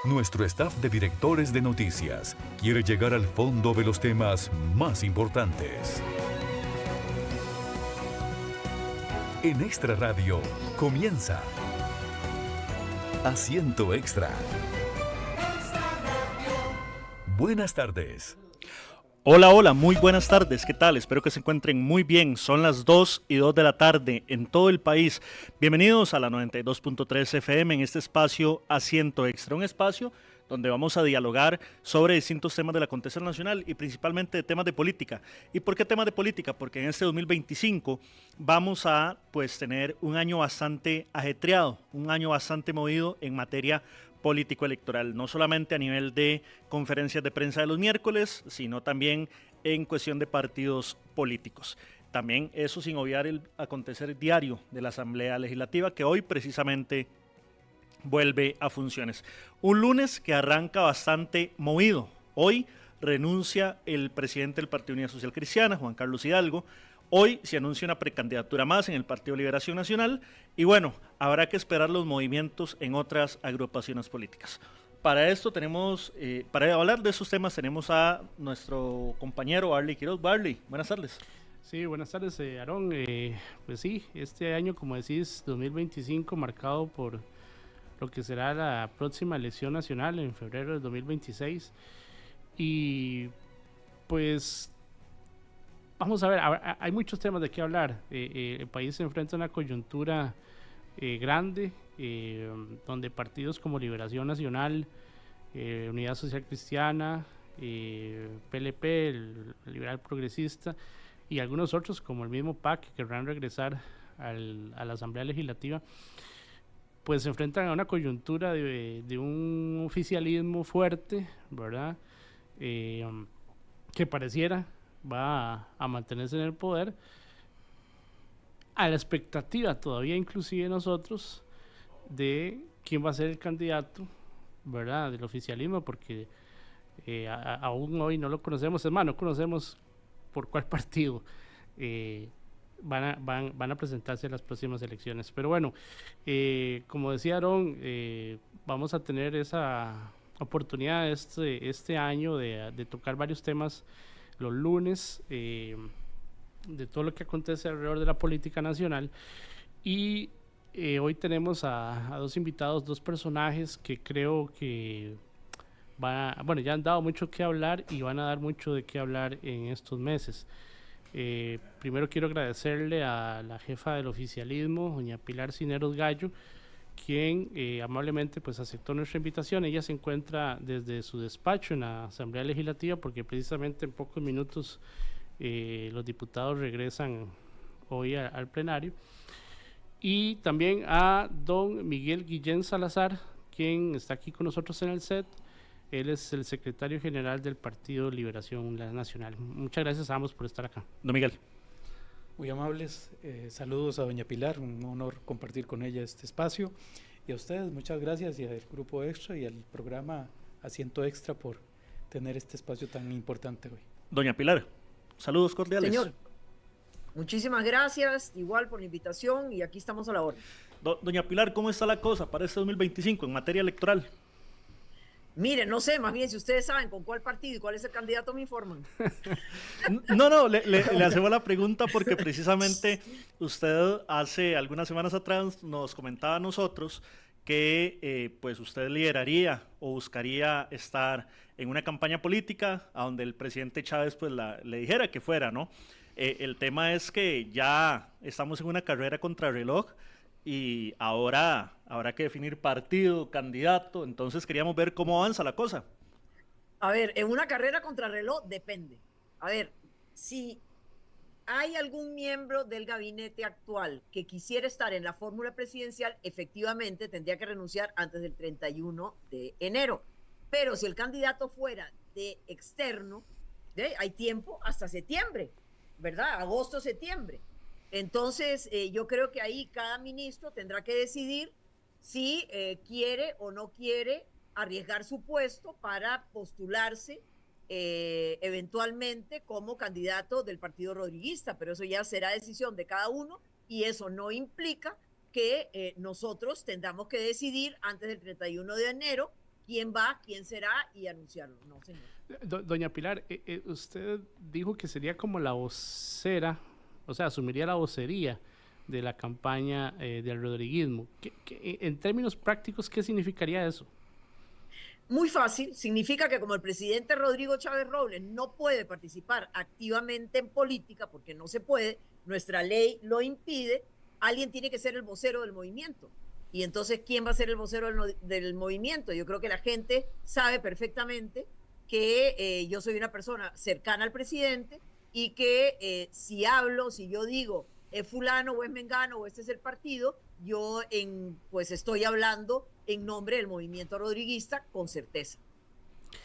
Nuestro staff de directores de noticias quiere llegar al fondo de los temas más importantes. En Extra Radio comienza Asiento Extra. Buenas tardes. Hola, muy buenas tardes, ¿qué tal? Espero que se encuentren muy bien. Son las 2:02 de la tarde en todo el país. Bienvenidos a la 92.3 FM en este espacio Asiento Extra, un espacio donde vamos a dialogar sobre distintos temas del acontecer nacional y principalmente temas de política. ¿Y por qué temas de política? Porque en este 2025 vamos a tener un año bastante ajetreado, un año bastante movido en materia político-electoral, no solamente a nivel de conferencias de prensa de los miércoles, sino también en cuestión de partidos políticos. También eso sin obviar el acontecer diario de la Asamblea Legislativa, que hoy precisamente vuelve a funciones. Un lunes que arranca bastante movido. Hoy renuncia el presidente del Partido Unidad Social Cristiana, Juan Carlos Hidalgo. Hoy se anuncia una precandidatura más en el Partido Liberación Nacional y bueno, habrá que esperar los movimientos en otras agrupaciones políticas. Para esto tenemos, para hablar de esos temas tenemos a nuestro compañero Barley Quiroz. Barley, buenas tardes. Sí, buenas tardes, Aarón. Pues sí, este año, como decís, 2025, marcado por lo que será la próxima elección nacional en febrero del 2026. Y pues vamos a ver, hay muchos temas de qué hablar. El país se enfrenta a una coyuntura grande, donde partidos como Liberación Nacional, Unidad Social Cristiana, PLP, el Liberal Progresista, y algunos otros como el mismo PAC que querrán regresar a la Asamblea Legislativa, pues se enfrentan a una coyuntura de un oficialismo fuerte, ¿verdad? Que pareciera va a mantenerse en el poder, a la expectativa todavía inclusive nosotros de quién va a ser el candidato, ¿verdad?, del oficialismo, porque aún hoy no lo conocemos, es más, no conocemos por cuál partido van a presentarse en las próximas elecciones. Pero bueno, como decía Aarón, vamos a tener esa oportunidad este año de tocar varios temas los lunes, de todo lo que acontece alrededor de la política nacional. Y hoy tenemos a dos invitados, dos personajes que creo que ya han dado mucho que hablar y van a dar mucho de qué hablar en estos meses. Primero quiero agradecerle a la jefa del oficialismo, doña Pilar Cisneros Gallo, quien amablemente pues aceptó nuestra invitación. Ella se encuentra desde su despacho en la Asamblea Legislativa porque precisamente en pocos minutos los diputados regresan hoy al plenario. Y también a don Miguel Guillén Salazar, quien está aquí con nosotros en el set. Él es el secretario general del Partido Liberación Nacional. Muchas gracias a ambos por estar acá. Don Miguel. Muy amables, saludos a doña Pilar, un honor compartir con ella este espacio, y a ustedes muchas gracias, y al Grupo Extra y al programa Asiento Extra por tener este espacio tan importante hoy. Doña Pilar, saludos cordiales. Señor, muchísimas gracias, igual por la invitación, y aquí estamos a la orden. Doña Pilar, ¿cómo está la cosa para este 2025 en materia electoral? Mire, no sé, más bien si ustedes saben con cuál partido y cuál es el candidato, me informan. No, le hacemos la pregunta porque precisamente usted hace algunas semanas atrás nos comentaba a nosotros que pues usted lideraría o buscaría estar en una campaña política a donde el presidente Chávez pues le dijera que fuera, ¿no? El tema es que ya estamos en una carrera contrarreloj y ahora habrá que definir partido, candidato, entonces queríamos ver cómo avanza la cosa. A ver, en una carrera contrarreloj depende. A ver, si hay algún miembro del gabinete actual que quisiera estar en la fórmula presidencial, efectivamente tendría que renunciar antes del 31 de enero. Pero si el candidato fuera de externo, hay tiempo hasta septiembre, ¿verdad? Agosto, septiembre. Entonces, yo creo que ahí cada ministro tendrá que decidir si quiere o no quiere arriesgar su puesto para postularse eventualmente como candidato del Partido Rodriguista, pero eso ya será decisión de cada uno y eso no implica que nosotros tendamos que decidir antes del 31 de enero quién va, quién será y anunciarlo. No, señor. Doña Pilar, usted dijo que sería como la vocera, o sea, asumiría la vocería de la campaña del rodriguismo. En términos prácticos, ¿qué significaría eso? Muy fácil, significa que como el presidente Rodrigo Chávez Robles no puede participar activamente en política, porque no se puede, nuestra ley lo impide, alguien tiene que ser el vocero del movimiento. Y entonces, ¿quién va a ser el vocero del movimiento? Yo creo que la gente sabe perfectamente que yo soy una persona cercana al presidente y que si hablo, si yo digo es fulano o es mengano o este es el partido, yo pues estoy hablando en nombre del movimiento rodriguista con certeza.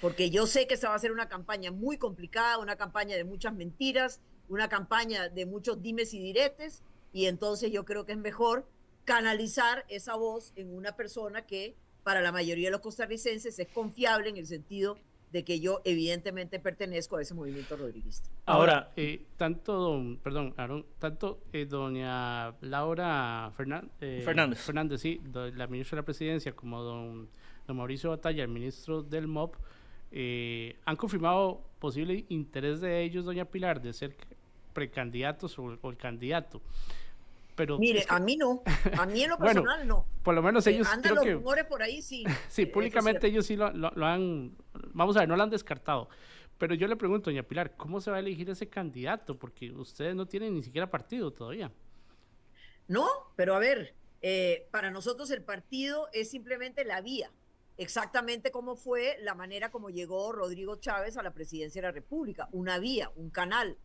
Porque yo sé que esa va a ser una campaña muy complicada, una campaña de muchas mentiras, una campaña de muchos dimes y diretes, y entonces yo creo que es mejor canalizar esa voz en una persona que para la mayoría de los costarricenses es confiable en el sentido de que yo evidentemente pertenezco a ese movimiento rodriguista. Ahora, Aaron, doña Laura Fernández, sí, la ministra de la Presidencia, como don Mauricio Batalla, el ministro del MOP, han confirmado posible interés de ellos, doña Pilar, de ser precandidatos o el candidato. Pero mire, a mí no, a mí en lo personal no. Por lo menos ellos andan los rumores por ahí, sí. Sí, públicamente ellos sí lo han, vamos a ver, no lo han descartado. Pero yo le pregunto, doña Pilar, ¿cómo se va a elegir ese candidato? Porque ustedes no tienen ni siquiera partido todavía. No, pero a ver, para nosotros el partido es simplemente la vía, exactamente como fue la manera como llegó Rodrigo Chávez a la presidencia de la República, una vía, un canal.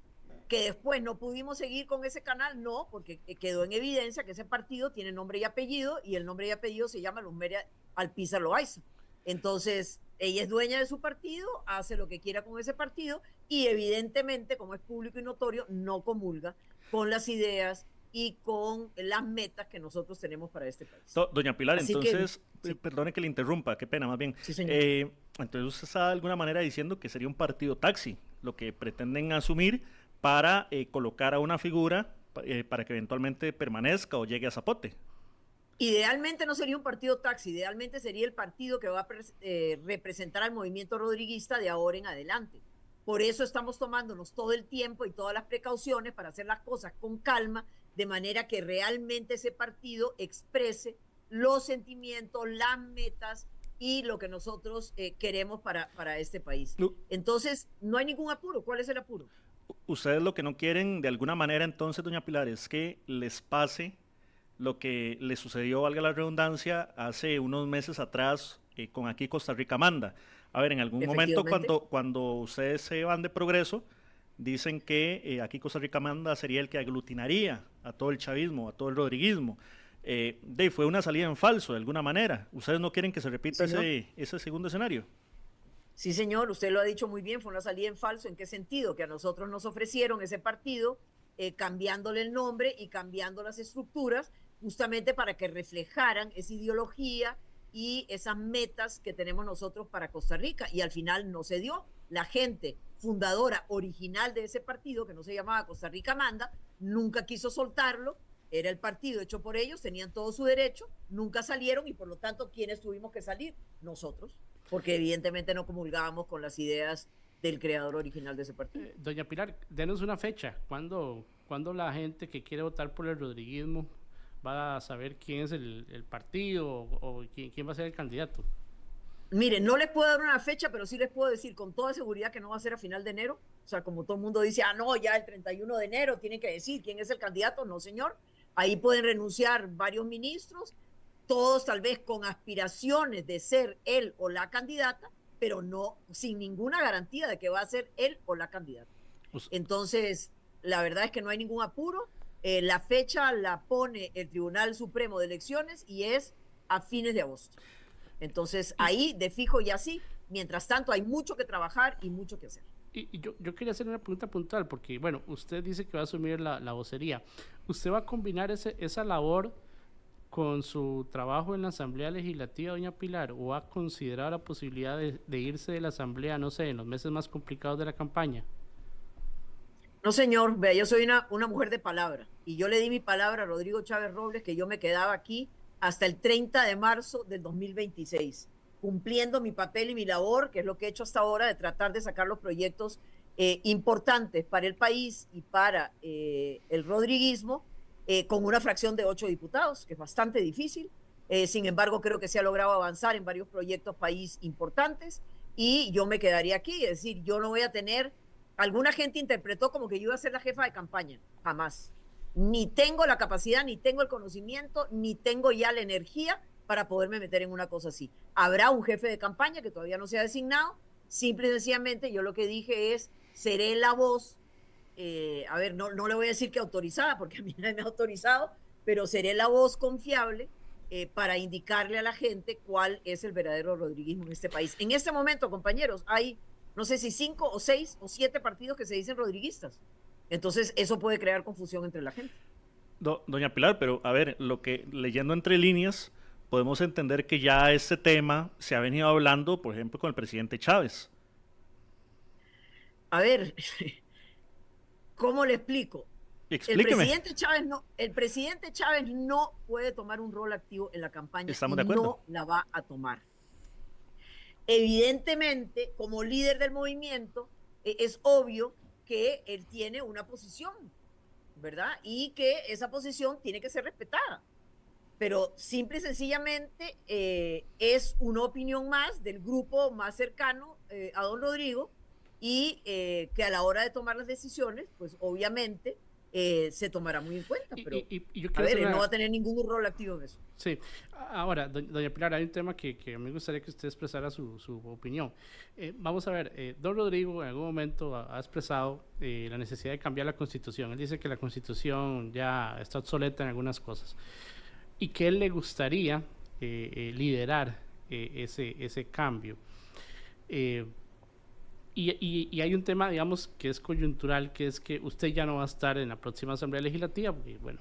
Que después no pudimos seguir con ese canal, no, porque quedó en evidencia que ese partido tiene nombre y apellido, y el nombre y apellido se llama Luzmeria Alpizar Loaiza. Entonces, ella es dueña de su partido, hace lo que quiera con ese partido, y evidentemente, como es público y notorio, no comulga con las ideas y con las metas que nosotros tenemos para este país. Doña Pilar, así entonces, sí. Perdone que le interrumpa, qué pena, más bien. Sí, señor. Entonces usted está de alguna manera diciendo que sería un partido taxi, lo que pretenden asumir para colocar a una figura para que eventualmente permanezca o llegue a Zapote. Idealmente no sería un partido taxi, idealmente sería el partido que va a representar al movimiento rodriguista de ahora en adelante. Por eso estamos tomándonos todo el tiempo y todas las precauciones para hacer las cosas con calma, de manera que realmente ese partido exprese los sentimientos, las metas y lo que nosotros queremos para este país. Entonces, no hay ningún apuro. ¿Cuál es el apuro? Ustedes lo que no quieren, de alguna manera, entonces, doña Pilar, es que les pase lo que les sucedió, valga la redundancia, hace unos meses atrás con Aquí Costa Rica Manda. A ver, en algún momento cuando ustedes se van de Progreso, dicen que Aquí Costa Rica Manda sería el que aglutinaría a todo el chavismo, a todo el rodriguismo. Fue una salida en falso, de alguna manera. ¿Ustedes no quieren que se repita ese segundo escenario? Sí, señor, usted lo ha dicho muy bien, fue una salida en falso. ¿En qué sentido? Que a nosotros nos ofrecieron ese partido cambiándole el nombre y cambiando las estructuras justamente para que reflejaran esa ideología y esas metas que tenemos nosotros para Costa Rica. Y al final no se dio. La gente fundadora original de ese partido, que no se llamaba Costa Rica Manda, nunca quiso soltarlo. Era el partido hecho por ellos, tenían todo su derecho, nunca salieron y por lo tanto, ¿quiénes tuvimos que salir? Nosotros, porque evidentemente no comulgábamos con las ideas del creador original de ese partido. Doña Pilar, denos una fecha. ¿Cuándo la gente que quiere votar por el rodriguismo va a saber quién es el partido o quién va a ser el candidato? Miren, no les puedo dar una fecha, pero sí les puedo decir con toda seguridad que no va a ser a final de enero. O sea, como todo el mundo dice, no, ya el 31 de enero tienen que decir quién es el candidato. No, señor. Ahí pueden renunciar varios ministros, todos tal vez con aspiraciones de ser él o la candidata, pero no sin ninguna garantía de que va a ser él o la candidata. Entonces, la verdad es que no hay ningún apuro. La fecha la pone el Tribunal Supremo de Elecciones y es a fines de agosto. Entonces, ahí de fijo y así, mientras tanto hay mucho que trabajar y mucho que hacer. Y yo quería hacer una pregunta puntual, porque, bueno, usted dice que va a asumir la vocería. ¿Usted va a combinar esa labor con su trabajo en la Asamblea Legislativa, doña Pilar, o va a considerar la posibilidad de irse de la Asamblea, no sé, en los meses más complicados de la campaña? No, señor, vea, yo soy una mujer de palabra, y yo le di mi palabra a Rodrigo Chávez Robles que yo me quedaba aquí hasta el 30 de marzo del 2026. cumpliendo mi papel y mi labor, que es lo que he hecho hasta ahora, de tratar de sacar los proyectos importantes para el país y para el rodriguismo, con una fracción de 8 diputados, que es bastante difícil. Sin embargo, creo que se ha logrado avanzar en varios proyectos país importantes y yo me quedaría aquí. Es decir, yo no voy a tener... Alguna gente interpretó como que yo iba a ser la jefa de campaña. Jamás. Ni tengo la capacidad, ni tengo el conocimiento, ni tengo ya la energía para poderme meter en una cosa así. Habrá un jefe de campaña que todavía no se ha designado. Simple y sencillamente yo lo que dije es, seré la voz, no le voy a decir que autorizada, porque a mí nadie me ha autorizado, pero seré la voz confiable para indicarle a la gente cuál es el verdadero rodriguismo en este país. En este momento, compañeros, hay, no sé si 5 o 6 o 7 partidos que se dicen rodriguistas. Entonces, eso puede crear confusión entre la gente. Doña Pilar, pero a ver, leyendo entre líneas, podemos entender que ya este tema se ha venido hablando, por ejemplo, con el presidente Chávez. A ver, ¿cómo le explico? Explíqueme. El presidente Chávez no puede tomar un rol activo en la campaña. Estamos de acuerdo. No la va a tomar. Evidentemente, como líder del movimiento, es obvio que él tiene una posición, ¿verdad? Y que esa posición tiene que ser respetada. Pero simple y sencillamente es una opinión más del grupo más cercano a don Rodrigo y que a la hora de tomar las decisiones, pues obviamente se tomará muy en cuenta. Pero, yo a ver, él no va a tener ningún rol activo en eso. Sí. Ahora, doña Pilar, hay un tema que me gustaría que usted expresara su opinión. Vamos a ver, don Rodrigo en algún momento ha expresado la necesidad de cambiar la Constitución. Él dice que la Constitución ya está obsoleta en algunas cosas y que él le gustaría liderar ese cambio. Y hay un tema, digamos, que es coyuntural, que es que usted ya no va a estar en la próxima Asamblea Legislativa, porque, bueno,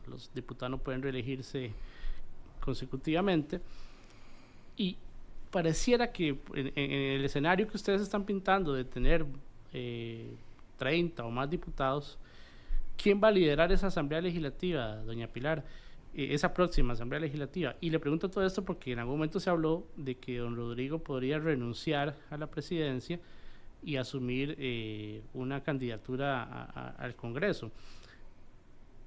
los diputados no pueden reelegirse consecutivamente, y pareciera que en el escenario que ustedes están pintando de tener 30 o más diputados, ¿quién va a liderar esa Asamblea Legislativa, doña Pilar? Esa próxima Asamblea Legislativa. Y le pregunto todo esto porque en algún momento se habló de que don Rodrigo podría renunciar a la presidencia y asumir una candidatura al Congreso.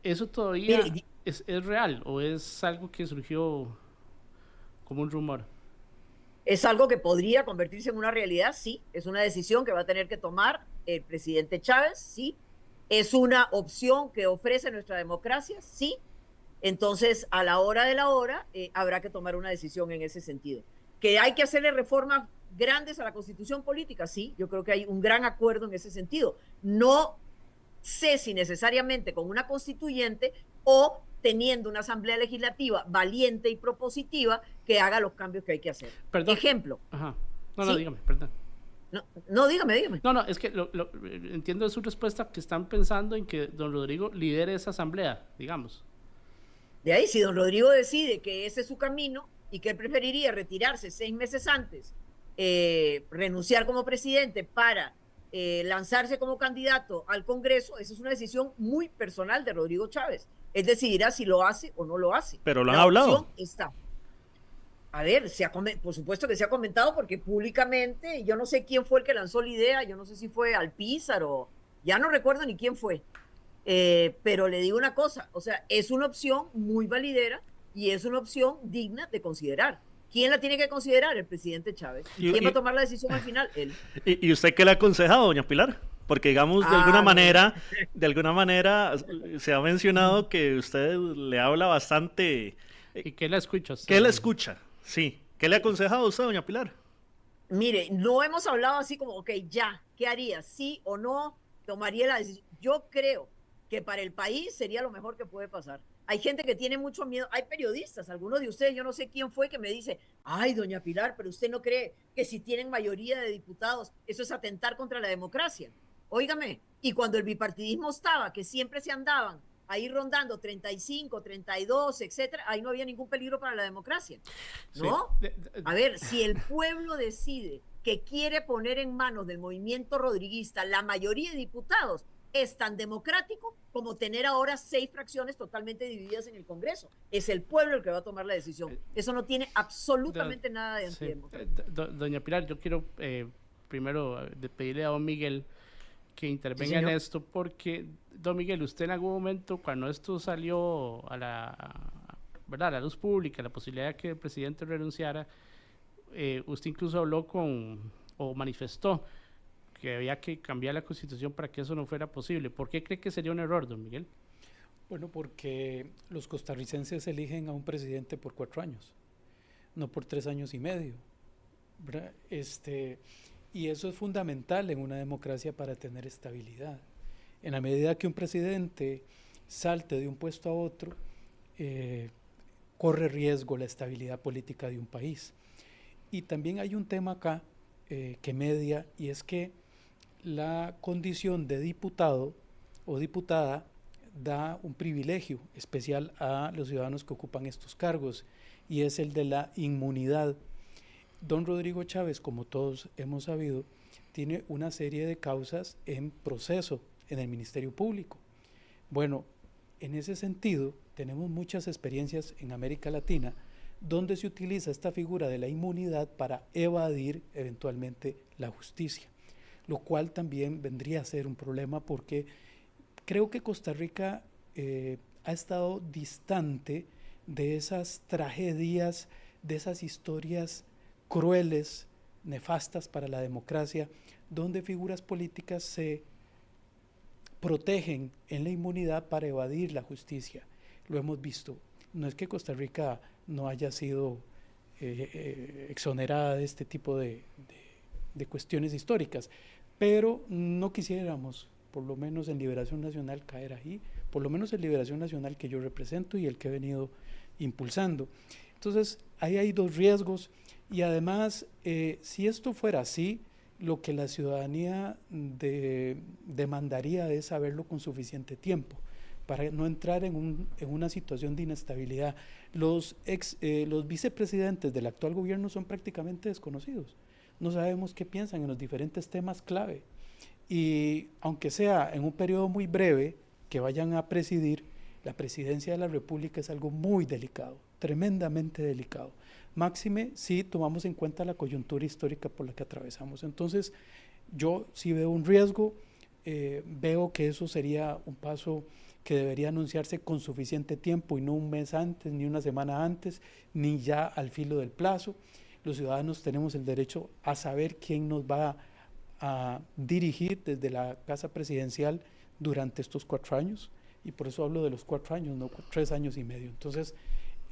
¿Eso todavía es real o es algo que surgió como un rumor? Es algo que podría convertirse en una realidad, sí. Es una decisión que va a tener que tomar el presidente Chávez, sí. Es una opción que ofrece nuestra democracia, sí. Entonces, a la hora de la hora, habrá que tomar una decisión en ese sentido. ¿Que hay que hacerle reformas grandes a la Constitución política? Sí, yo creo que hay un gran acuerdo en ese sentido. No sé si necesariamente con una constituyente o teniendo una asamblea legislativa valiente y propositiva que haga los cambios que hay que hacer. Perdón. Ejemplo. Ajá. No, ¿sí? Dígame, perdón. No, dígame. No, es que entiendo de su respuesta que están pensando en que don Rodrigo lidere esa asamblea, digamos. De ahí, si don Rodrigo decide que ese es su camino y que él preferiría retirarse 6 meses antes, renunciar como presidente para lanzarse como candidato al Congreso, esa es una decisión muy personal de Rodrigo Chávez. Él decidirá si lo hace o no lo hace. Pero lo han hablado. Está. A ver, por supuesto que se ha comentado porque públicamente, yo no sé quién fue el que lanzó la idea, yo no sé si fue Alpizar o ya no recuerdo ni quién fue. Pero le digo una cosa, o sea, es una opción muy validera y es una opción digna de considerar. ¿Quién la tiene que considerar? El presidente Chávez. ¿Quién va a tomar la decisión al final? Él. ¿Y usted qué le ha aconsejado, doña Pilar? Porque digamos, de alguna manera se ha mencionado que usted le habla bastante. ¿Y qué le escucha? ¿Qué le escucha? Sí. ¿Qué le ha aconsejado a usted, doña Pilar? Mire, no hemos hablado así como, ok, ya, ¿qué haría? ¿Sí o no? ¿Tomaría la decisión? Yo creo que para el país sería lo mejor que puede pasar. Hay gente que tiene mucho miedo, hay periodistas, algunos de ustedes, yo no sé quién fue que me dice, ay, doña Pilar, pero usted no cree que si tienen mayoría de diputados, eso es atentar contra la democracia. Óigame, y cuando el bipartidismo estaba, que siempre se andaban ahí rondando 35, 32, etcétera, ahí no había ningún peligro para la democracia, ¿no? Sí. A ver, si el pueblo decide que quiere poner en manos del movimiento rodriguista la mayoría de diputados, es tan democrático como tener ahora 6 fracciones totalmente divididas en el Congreso. Es el pueblo el que va a tomar la decisión. Eso no tiene absolutamente nada de antidemocrático. Doña Pilar, yo quiero primero pedirle a don Miguel que intervenga en esto, porque, don Miguel, usted en algún momento, cuando esto salió a la luz pública, la posibilidad de que el presidente renunciara, usted incluso habló o manifestó que había que cambiar la Constitución para que eso no fuera posible. ¿Por qué cree que sería un error, don Miguel? Bueno, porque los costarricenses eligen a un presidente por 4 años, no por 3 años y medio, ¿verdad? Y eso es fundamental en una democracia para tener estabilidad. En la medida que un presidente salte de un puesto a otro, corre riesgo la estabilidad política de un país. Y también hay un tema acá que media, y es que la condición de diputado o diputada da un privilegio especial a los ciudadanos que ocupan estos cargos, y es el de la inmunidad. Don Rodrigo Chávez, como todos hemos sabido, tiene una serie de causas en proceso en el Ministerio Público. Bueno, en ese sentido, tenemos muchas experiencias en América Latina donde se utiliza esta figura de la inmunidad para evadir eventualmente la justicia, lo cual también vendría a ser un problema, porque creo que Costa Rica ha estado distante de esas tragedias, de esas historias crueles, nefastas para la democracia, donde figuras políticas se protegen en la inmunidad para evadir la justicia. Lo hemos visto. No es que Costa Rica no haya sido exonerada de este tipo de cuestiones históricas, pero no quisiéramos, por lo menos en Liberación Nacional, caer ahí, por lo menos en Liberación Nacional que yo represento y el que he venido impulsando. Entonces, ahí hay 2 riesgos, y además, si esto fuera así, lo que la ciudadanía demandaría es saberlo con suficiente tiempo, para no entrar en una situación de inestabilidad. Los vicepresidentes del actual gobierno son prácticamente desconocidos. No sabemos qué piensan en los diferentes temas clave. Y aunque sea en un periodo muy breve que vayan a presidir, la presidencia de la República es algo muy delicado, tremendamente delicado. Máxime si tomamos en cuenta la coyuntura histórica por la que atravesamos. Entonces, yo sí veo un riesgo, veo que eso sería un paso que debería anunciarse con suficiente tiempo, y no un mes antes, ni una semana antes, ni ya al filo del plazo. Los ciudadanos tenemos el derecho a saber quién nos va a dirigir desde la Casa Presidencial durante estos 4 años, y por eso hablo de los 4 años, no 3 años y medio. Entonces,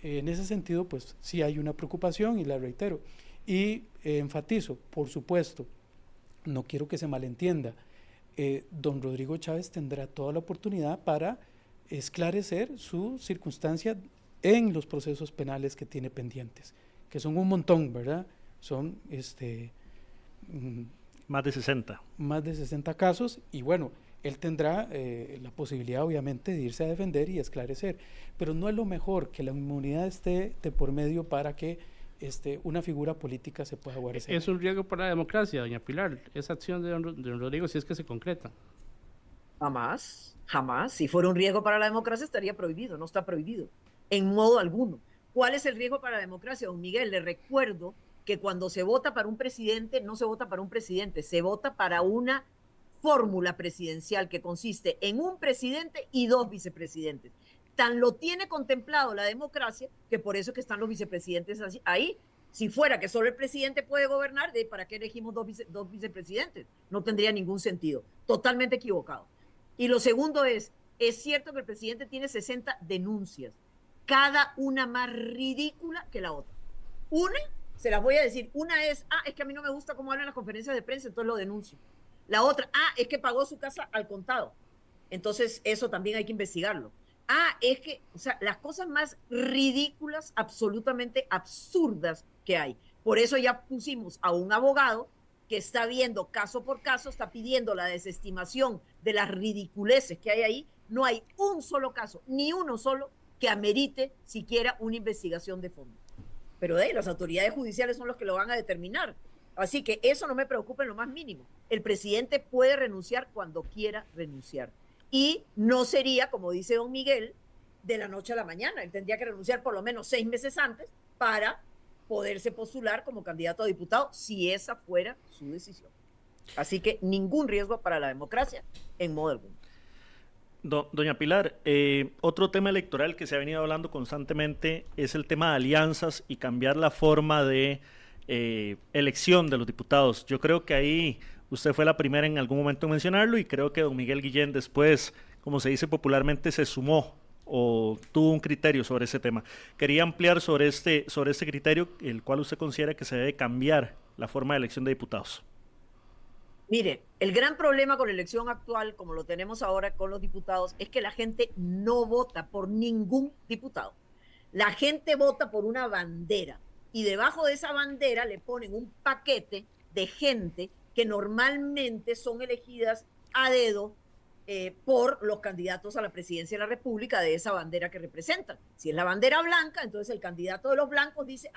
en ese sentido, pues sí hay una preocupación, y la reitero. Y enfatizo, por supuesto, no quiero que se malentienda, don Rodrigo Chávez tendrá toda la oportunidad para esclarecer su circunstancia en los procesos penales que tiene pendientes, que son un montón, ¿verdad? Son más de 60. Más de 60 casos, y bueno, él tendrá la posibilidad, obviamente, de irse a defender y esclarecer, pero no es lo mejor que la inmunidad esté de por medio para que una figura política se pueda guarecer. Es un riesgo para la democracia, doña Pilar, esa acción de don Rodrigo, si es que se concreta. Jamás, jamás. Si fuera un riesgo para la democracia, estaría prohibido. No está prohibido, en modo alguno. ¿Cuál es el riesgo para la democracia, don Miguel? Le recuerdo que cuando se vota para un presidente, no se vota para un presidente, se vota para una fórmula presidencial que consiste en un presidente y 2 vicepresidentes. Tan lo tiene contemplado la democracia, que por eso es que están los vicepresidentes ahí. Si fuera que solo el presidente puede gobernar, ¿para qué elegimos 2 vicepresidentes? No tendría ningún sentido. Totalmente equivocado. Y lo segundo es cierto que el presidente tiene 60 denuncias, cada una más ridícula que la otra. Una, se las voy a decir, una es que a mí no me gusta cómo hablan las conferencias de prensa, entonces lo denuncio. La otra, es que pagó su casa al contado, entonces eso también hay que investigarlo. Es que, o sea, las cosas más ridículas, absolutamente absurdas que hay. Por eso ya pusimos a un abogado que está viendo caso por caso, está pidiendo la desestimación de las ridiculeces que hay ahí. No hay un solo caso, ni uno solo, que amerite siquiera una investigación de fondo. Pero las autoridades judiciales son los que lo van a determinar. Así que eso no me preocupa en lo más mínimo. El presidente puede renunciar cuando quiera renunciar. Y no sería, como dice don Miguel, de la noche a la mañana. Él tendría que renunciar por lo menos 6 meses antes para poderse postular como candidato a diputado, si esa fuera su decisión. Así que ningún riesgo para la democracia en modo alguno. Doña Pilar, otro tema electoral que se ha venido hablando constantemente es el tema de alianzas y cambiar la forma de elección de los diputados. Yo creo que ahí usted fue la primera en algún momento en mencionarlo y creo que don Miguel Guillén después, como se dice popularmente, se sumó o tuvo un criterio sobre ese tema. Quería ampliar sobre este criterio, el cual usted considera que se debe cambiar la forma de elección de diputados. Mire, el gran problema con la elección actual, como lo tenemos ahora con los diputados, es que la gente no vota por ningún diputado. La gente vota por una bandera y debajo de esa bandera le ponen un paquete de gente que normalmente son elegidas a dedo por los candidatos a la presidencia de la República de esa bandera que representan. Si es la bandera blanca, entonces el candidato de los blancos dice,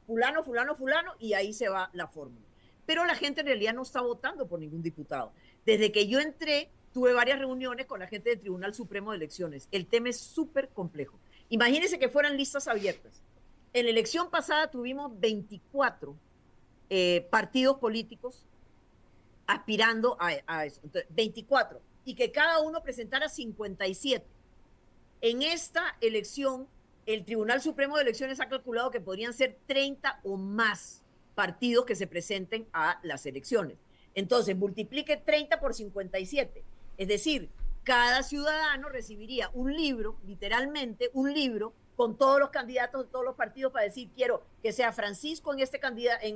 fulano, fulano, fulano, y ahí se va la fórmula. Pero la gente en realidad no está votando por ningún diputado. Desde que yo entré, tuve varias reuniones con la gente del Tribunal Supremo de Elecciones. El tema es súper complejo. Imagínense que fueran listas abiertas. En la elección pasada tuvimos 24 partidos políticos aspirando a eso. Entonces, 24. Y que cada uno presentara 57. En esta elección, el Tribunal Supremo de Elecciones ha calculado que podrían ser 30 o más partidos que se presenten a las elecciones. Entonces, multiplique 30 por 57. Es decir, cada ciudadano recibiría un libro, literalmente un libro, con todos los candidatos de todos los partidos para decir, quiero que sea Francisco en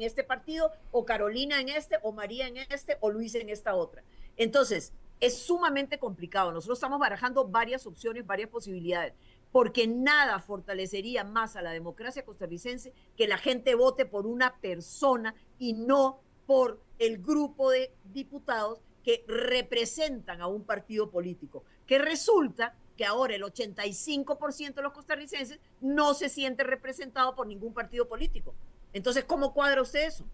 este partido, o Carolina en este, o María en este, o Luis en esta otra. Entonces, es sumamente complicado. Nosotros estamos barajando varias opciones, varias posibilidades, porque nada fortalecería más a la democracia costarricense que la gente vote por una persona y no por el grupo de diputados que representan a un partido político, que resulta que ahora el 85% de los costarricenses no se siente representado por ningún partido político. Entonces, ¿cómo cuadra usted eso?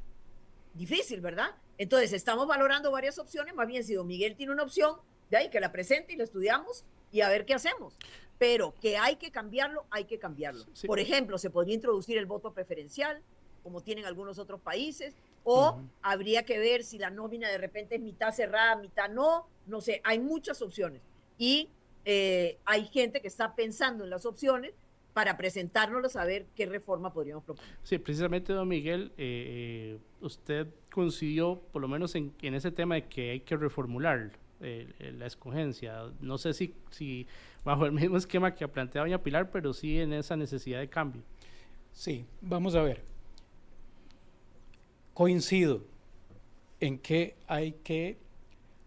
Difícil, ¿verdad? Entonces, estamos valorando varias opciones. Más bien, si don Miguel tiene una opción, de ahí que la presente y la estudiamos y a ver qué hacemos. Pero que hay que cambiarlo, hay que cambiarlo. Sí. Por ejemplo, se podría introducir el voto preferencial, como tienen algunos otros países, o habría que ver si la nómina de repente es mitad cerrada, mitad no, no sé, hay muchas opciones. Y hay gente que está pensando en las opciones para presentárnoslas a ver qué reforma podríamos proponer. Sí, precisamente, don Miguel, usted coincidió por lo menos en ese tema de que hay que reformular la escogencia. No sé si bajo el mismo esquema que ha planteado doña Pilar, pero sí en esa necesidad de cambio. Sí, vamos a ver. Coincido en que hay que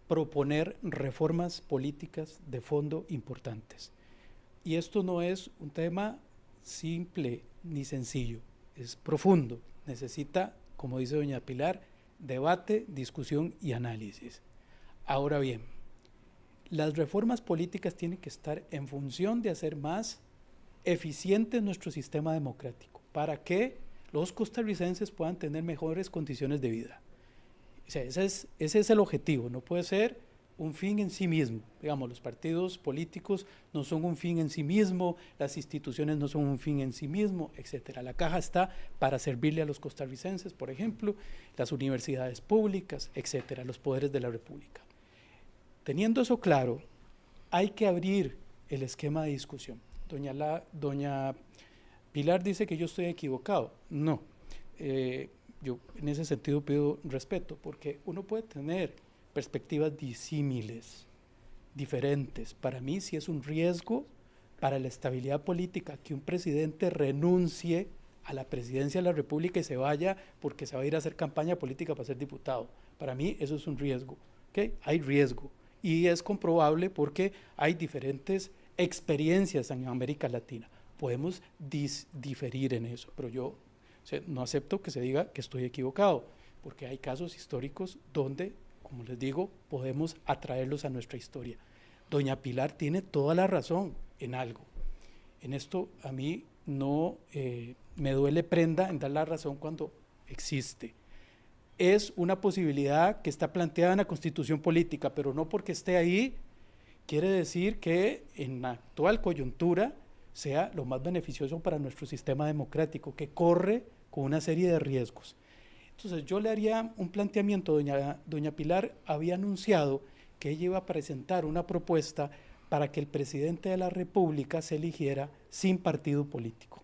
proponer reformas políticas de fondo importantes. Y esto no es un tema simple ni sencillo, es profundo. Necesita, como dice doña Pilar, debate, discusión y análisis. Ahora bien, las reformas políticas tienen que estar en función de hacer más eficiente nuestro sistema democrático, para que los costarricenses puedan tener mejores condiciones de vida. O sea, ese es el objetivo, no puede ser un fin en sí mismo. Digamos, los partidos políticos no son un fin en sí mismo, las instituciones no son un fin en sí mismo, etc. La caja está para servirle a los costarricenses, por ejemplo, las universidades públicas, etc., los poderes de la República. Teniendo eso claro, hay que abrir el esquema de discusión. Doña Pilar dice que yo estoy equivocado. No, yo en ese sentido pido respeto, porque uno puede tener perspectivas disímiles, diferentes. Para mí sí es un riesgo para la estabilidad política que un presidente renuncie a la presidencia de la República y se vaya porque se va a ir a hacer campaña política para ser diputado. Para mí eso es un riesgo, ¿okay? Hay riesgo y es comprobable porque hay diferentes experiencias en América Latina. Podemos diferir en eso, pero yo no acepto que se diga que estoy equivocado, porque hay casos históricos donde, como les digo, podemos atraerlos a nuestra historia. Doña Pilar tiene toda la razón en algo. En esto a mí no me duele prenda en dar la razón cuando existe. es una posibilidad que está planteada en la Constitución política, pero no porque esté ahí quiere decir que en la actual coyuntura sea lo más beneficioso para nuestro sistema democrático, que corre con una serie de riesgos. Entonces yo le haría un planteamiento. Doña Pilar había anunciado que ella iba a presentar una propuesta para que el presidente de la República se eligiera sin partido político.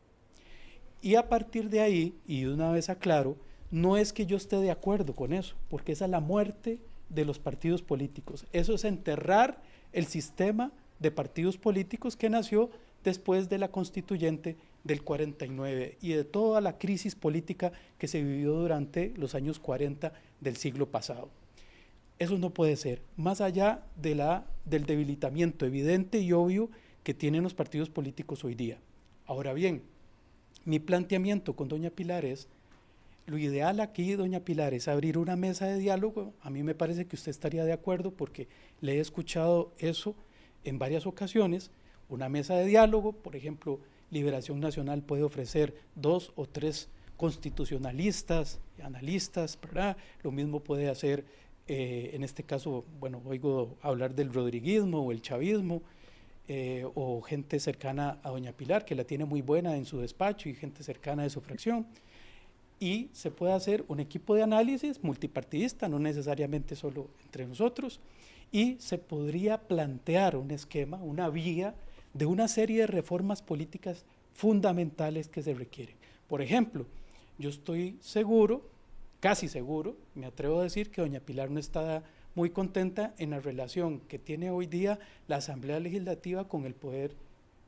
Y a partir de ahí, y de una vez aclaro, no es que yo esté de acuerdo con eso, porque esa es la muerte de los partidos políticos. Eso es enterrar el sistema de partidos políticos que nació después de la constituyente del 49 y de toda la crisis política que se vivió durante los años 40 del siglo pasado. Eso no puede ser, más allá del debilitamiento evidente y obvio que tienen los partidos políticos hoy día. Ahora bien, mi planteamiento con doña Pilar es, lo ideal aquí, doña Pilar, es abrir una mesa de diálogo. A mí me parece que usted estaría de acuerdo porque le he escuchado eso en varias ocasiones. Una mesa de diálogo, por ejemplo, Liberación Nacional puede ofrecer 2 o 3 constitucionalistas, analistas, ¿verdad? Lo mismo puede hacer, en este caso, bueno, oigo hablar del rodriguismo o el chavismo, o gente cercana a doña Pilar, que la tiene muy buena en su despacho, y gente cercana de su fracción. Y se puede hacer un equipo de análisis multipartidista, no necesariamente solo entre nosotros, y se podría plantear un esquema, una vía de una serie de reformas políticas fundamentales que se requieren. Por ejemplo, yo estoy seguro, casi seguro, me atrevo a decir que doña Pilar no está muy contenta en la relación que tiene hoy día la Asamblea Legislativa con el Poder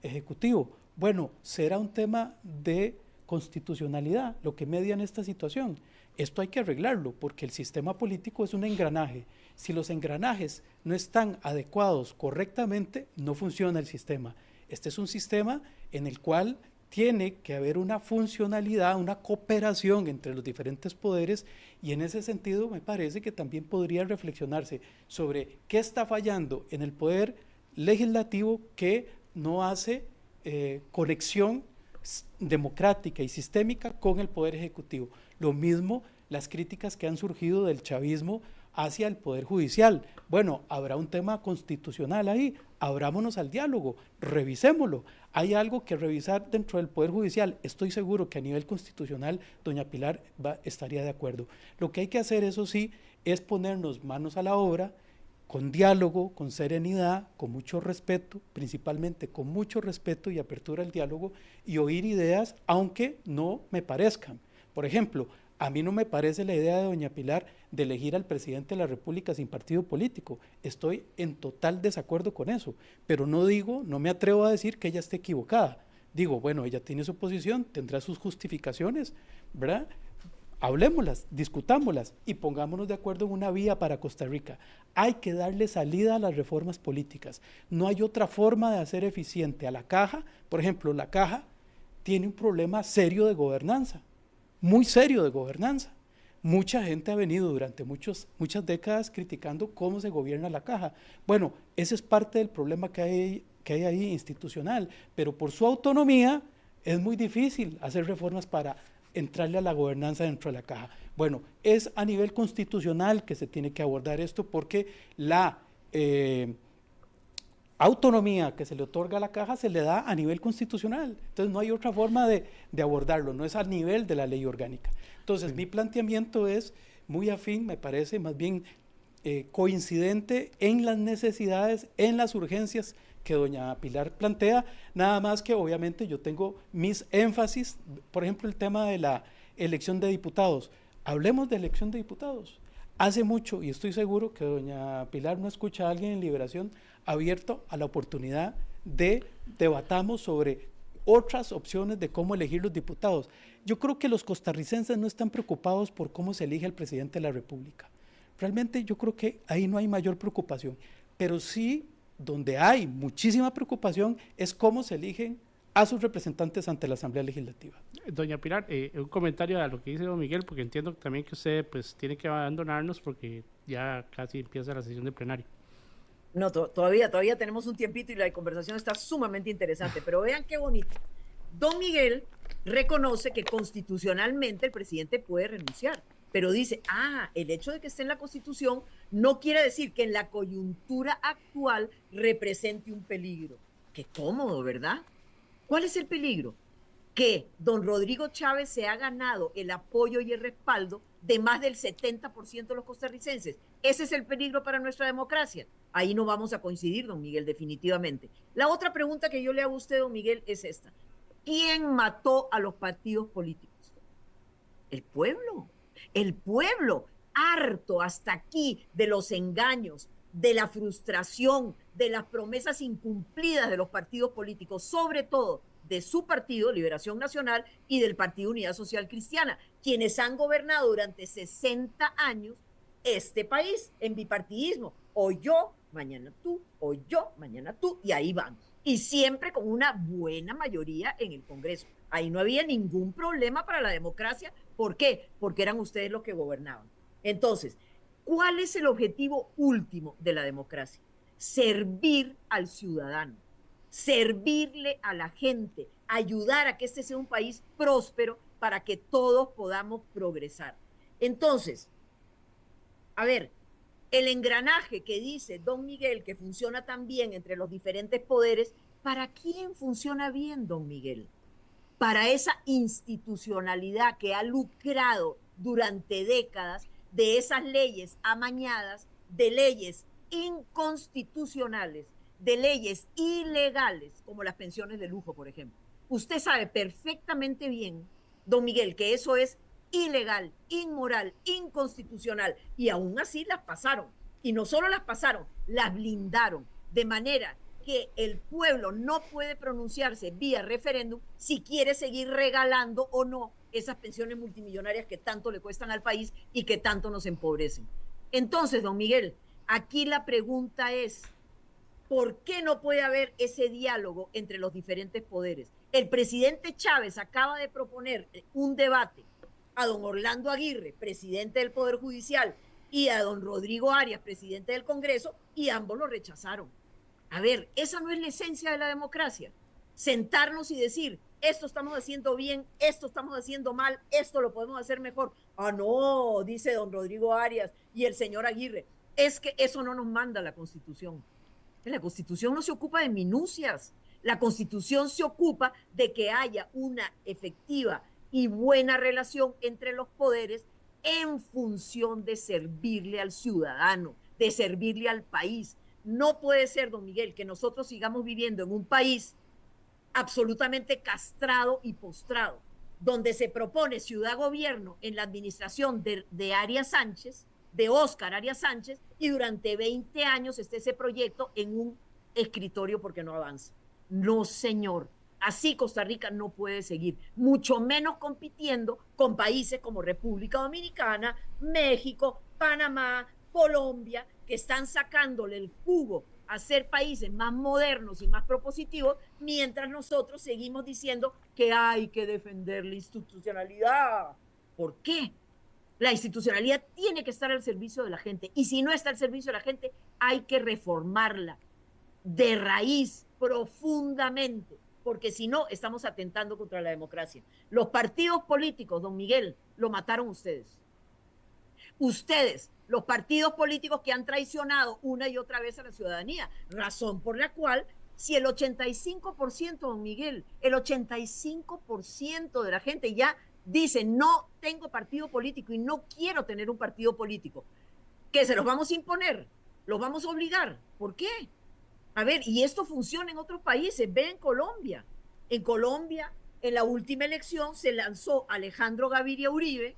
Ejecutivo. Bueno, será un tema de constitucionalidad lo que media en esta situación. Esto hay que arreglarlo porque el sistema político es un engranaje. Si los engranajes no están adecuados correctamente, no funciona el sistema. Este es un sistema en el cual tiene que haber una funcionalidad, una cooperación entre los diferentes poderes, y en ese sentido me parece que también podría reflexionarse sobre qué está fallando en el poder legislativo que no hace conexión democrática y sistémica con el Poder Ejecutivo. Lo mismo las críticas que han surgido del chavismo hacia el Poder Judicial. Bueno, habrá un tema constitucional ahí, abrámonos al diálogo, revisémoslo. Hay algo que revisar dentro del Poder Judicial. Estoy seguro que a nivel constitucional doña Pilar estaría de acuerdo. Lo que hay que hacer, eso sí, es ponernos manos a la obra, con diálogo, con serenidad, con mucho respeto, principalmente con mucho respeto y apertura al diálogo, y oír ideas, aunque no me parezcan. Por ejemplo, a mí no me parece la idea de doña Pilar de elegir al presidente de la República sin partido político. Estoy en total desacuerdo con eso, pero no me atrevo a decir que ella esté equivocada. Digo, bueno, ella tiene su posición, tendrá sus justificaciones, ¿verdad? Hablémoslas, discutámoslas y pongámonos de acuerdo en una vía para Costa Rica. Hay que darle salida a las reformas políticas. No hay otra forma de hacer eficiente a la Caja. Por ejemplo, la Caja tiene un problema serio de gobernanza, muy serio de gobernanza. Mucha gente ha venido durante muchas décadas criticando cómo se gobierna la Caja. Bueno, ese es parte del problema que hay ahí institucional, pero por su autonomía es muy difícil hacer reformas para entrarle a la gobernanza dentro de la Caja. Bueno, es a nivel constitucional que se tiene que abordar esto, porque la autonomía que se le otorga a la Caja se le da a nivel constitucional. Entonces no hay otra forma de abordarlo, no es a nivel de la ley orgánica. Entonces mi planteamiento es muy afín, me parece más bien coincidente en las necesidades, en las urgencias que doña Pilar plantea, nada más que obviamente yo tengo mis énfasis, por ejemplo el tema de la elección de diputados. Hablemos de elección de diputados. Hace mucho, y estoy seguro que doña Pilar no escucha a alguien en Liberación abierto a la oportunidad de debatamos sobre otras opciones de cómo elegir los diputados. Yo creo que los costarricenses no están preocupados por cómo se elige el presidente de la República. Realmente yo creo que ahí no hay mayor preocupación, pero sí donde hay muchísima preocupación es cómo se eligen a sus representantes ante la Asamblea Legislativa. Doña Pilar, un comentario a lo que dice don Miguel, porque entiendo también que usted pues tiene que abandonarnos porque ya casi empieza la sesión de plenario. No, todavía tenemos un tiempito y la conversación está sumamente interesante, pero vean qué bonito. Don Miguel reconoce que constitucionalmente el presidente puede renunciar. pero dice, el hecho de que esté en la Constitución no quiere decir que en la coyuntura actual represente un peligro. Qué cómodo, ¿verdad? ¿Cuál es el peligro? Que don Rodrigo Chávez se ha ganado el apoyo y el respaldo de más del 70% de los costarricenses. Ese es el peligro para nuestra democracia. Ahí no vamos a coincidir, don Miguel, definitivamente. La otra pregunta que yo le hago a usted, don Miguel, es esta. ¿Quién mató a los partidos políticos? El pueblo. El pueblo, harto hasta aquí de los engaños, de la frustración, de las promesas incumplidas de los partidos políticos, sobre todo de su partido, Liberación Nacional, y del Partido Unidad Social Cristiana, quienes han gobernado durante 60 años este país en bipartidismo. Hoy yo, mañana tú, hoy yo, mañana tú, y ahí van. Y siempre con una buena mayoría en el Congreso. Ahí no había ningún problema para la democracia. ¿Por qué? Porque eran ustedes los que gobernaban. Entonces, ¿cuál es el objetivo último de la democracia? Servir al ciudadano, servirle a la gente, ayudar a que este sea un país próspero para que todos podamos progresar. Entonces, a ver, el engranaje que dice don Miguel que funciona tan bien entre los diferentes poderes, ¿para quién funciona bien, don Miguel? Para esa institucionalidad que ha lucrado durante décadas de esas leyes amañadas, de leyes inconstitucionales, de leyes ilegales, como las pensiones de lujo, por ejemplo. Usted sabe perfectamente bien, don Miguel, que eso es ilegal, inmoral, inconstitucional, y aún así las pasaron. Y no solo las pasaron, las blindaron, de manera que el pueblo no puede pronunciarse vía referéndum si quiere seguir regalando o no esas pensiones multimillonarias que tanto le cuestan al país y que tanto nos empobrecen. Entonces, don Miguel, aquí la pregunta es, ¿por qué no puede haber ese diálogo entre los diferentes poderes? El presidente Chávez acaba de proponer un debate a don Orlando Aguirre, presidente del Poder Judicial, y a don Rodrigo Arias, presidente del Congreso, y ambos lo rechazaron. A ver, esa no es la esencia de la democracia. Sentarnos y decir, esto estamos haciendo bien, esto estamos haciendo mal, esto lo podemos hacer mejor. No, dice don Rodrigo Arias y el señor Aguirre, es que eso no nos manda la Constitución. La Constitución no se ocupa de minucias. La Constitución se ocupa de que haya una efectiva y buena relación entre los poderes en función de servirle al ciudadano, de servirle al país. No puede ser, don Miguel, que nosotros sigamos viviendo en un país absolutamente castrado y postrado, donde se propone ciudad-gobierno en la administración de Arias Sánchez, de Óscar Arias Sánchez, y durante 20 años esté ese proyecto en un escritorio porque no avanza. No, señor. Así Costa Rica no puede seguir, mucho menos compitiendo con países como República Dominicana, México, Panamá, Colombia, que están sacándole el jugo a ser países más modernos y más propositivos, mientras nosotros seguimos diciendo que hay que defender la institucionalidad. ¿Por qué? La institucionalidad tiene que estar al servicio de la gente, y si no está al servicio de la gente, hay que reformarla de raíz, profundamente, porque si no, estamos atentando contra la democracia. Los partidos políticos, don Miguel, lo mataron ustedes. Ustedes, los partidos políticos que han traicionado una y otra vez a la ciudadanía, razón por la cual, si el 85%, don Miguel, el 85% de la gente ya dice, no tengo partido político y no quiero tener un partido político, ¿qué se los vamos a imponer? ¿Los vamos a obligar? ¿Por qué? A ver, y esto funciona en otros países. Ve en Colombia. En Colombia, en la última elección, se lanzó Alejandro Gaviria Uribe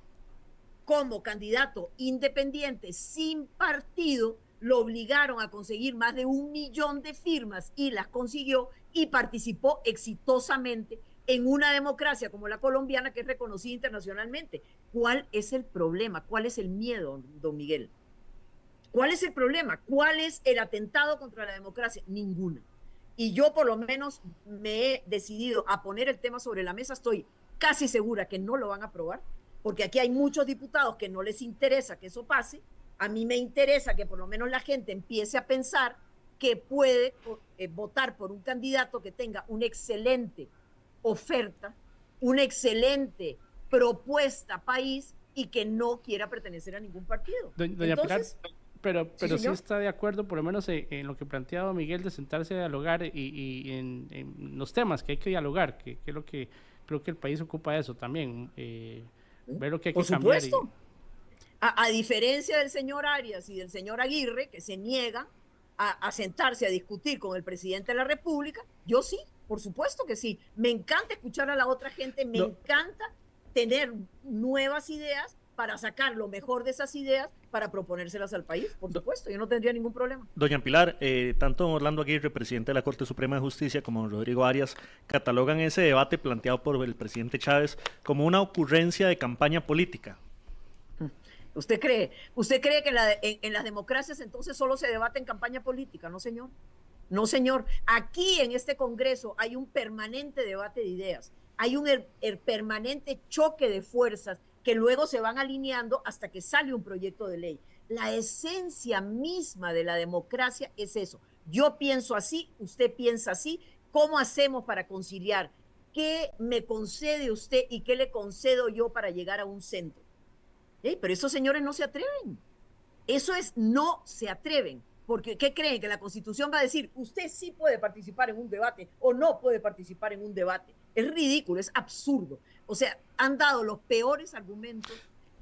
como candidato independiente sin partido. Lo obligaron a conseguir más de 1 millón de firmas y las consiguió, y participó exitosamente en una democracia como la colombiana, que es reconocida internacionalmente. ¿Cuál es el problema? ¿Cuál es el miedo, don Miguel? ¿Cuál es el problema? ¿Cuál es el atentado contra la democracia? Ninguna. Y yo por lo menos me he decidido a poner el tema sobre la mesa. Estoy casi segura que no lo van a aprobar, porque aquí hay muchos diputados que no les interesa que eso pase. A mí me interesa que por lo menos la gente empiece a pensar que puede votar por un candidato que tenga una excelente oferta, una excelente propuesta país, y que no quiera pertenecer a ningún partido. Doña Entonces, Pilar, pero sí señor. está de acuerdo, por lo menos en lo que planteaba Miguel, de sentarse a dialogar y en los temas que hay que dialogar, que es lo que creo que el país ocupa eso también, ver lo que hay que Por cambiar. supuesto. A diferencia del señor Arias y del señor Aguirre, que se niegan a sentarse a discutir con el presidente de la República, yo sí, por supuesto que sí. Me encanta escuchar a la otra gente, me encanta tener nuevas ideas para sacar lo mejor de esas ideas para proponérselas al país, por supuesto, yo no tendría ningún problema. Doña Pilar, tanto Orlando Aguirre, presidente de la Corte Suprema de Justicia, como Rodrigo Arias, catalogan ese debate planteado por el presidente Chávez como una ocurrencia de campaña política. ¿Usted cree que en las democracias entonces solo se debate en campaña política? No, señor. No, señor. Aquí en este Congreso hay un permanente debate de ideas, hay un permanente choque de fuerzas que luego se van alineando hasta que sale un proyecto de ley. La esencia misma de la democracia es eso. Yo pienso así, usted piensa así. ¿Cómo hacemos para conciliar? ¿Qué me concede usted y qué le concedo yo para llegar a un centro? Pero esos señores no se atreven. Eso es, no se atreven. Porque, ¿qué creen? Que la Constitución va a decir, usted sí puede participar en un debate o no puede participar en un debate. Es ridículo, es absurdo. O sea, han dado los peores argumentos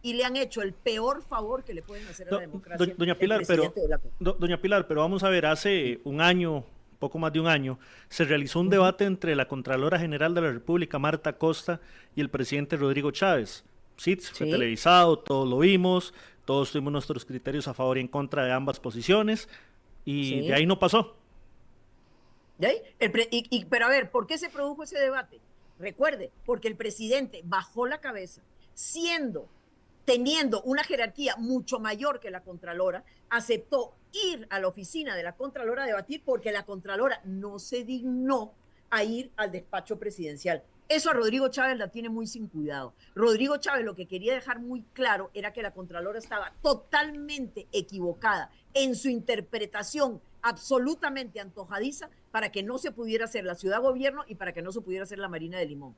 y le han hecho el peor favor que le pueden hacer a la democracia. Doña Pilar, pero vamos a ver, hace un año, poco más de un año, se realizó un debate entre la Contralora General de la República, Marta Costa, y el presidente Rodrigo Chávez. Sí, fue televisado, todos lo vimos, todos tuvimos nuestros criterios a favor y en contra de ambas posiciones, y de ahí no pasó. ¿De ahí? Pero a ver, ¿por qué se produjo ese debate? Recuerde, porque el presidente bajó la cabeza, teniendo una jerarquía mucho mayor que la Contralora, aceptó ir a la oficina de la Contralora a debatir porque la Contralora no se dignó a ir al despacho presidencial. Eso a Rodrigo Chávez la tiene muy sin cuidado. Rodrigo Chávez lo que quería dejar muy claro era que la Contralora estaba totalmente equivocada en su interpretación absolutamente antojadiza para que no se pudiera hacer la ciudad gobierno y para que no se pudiera hacer la Marina de Limón.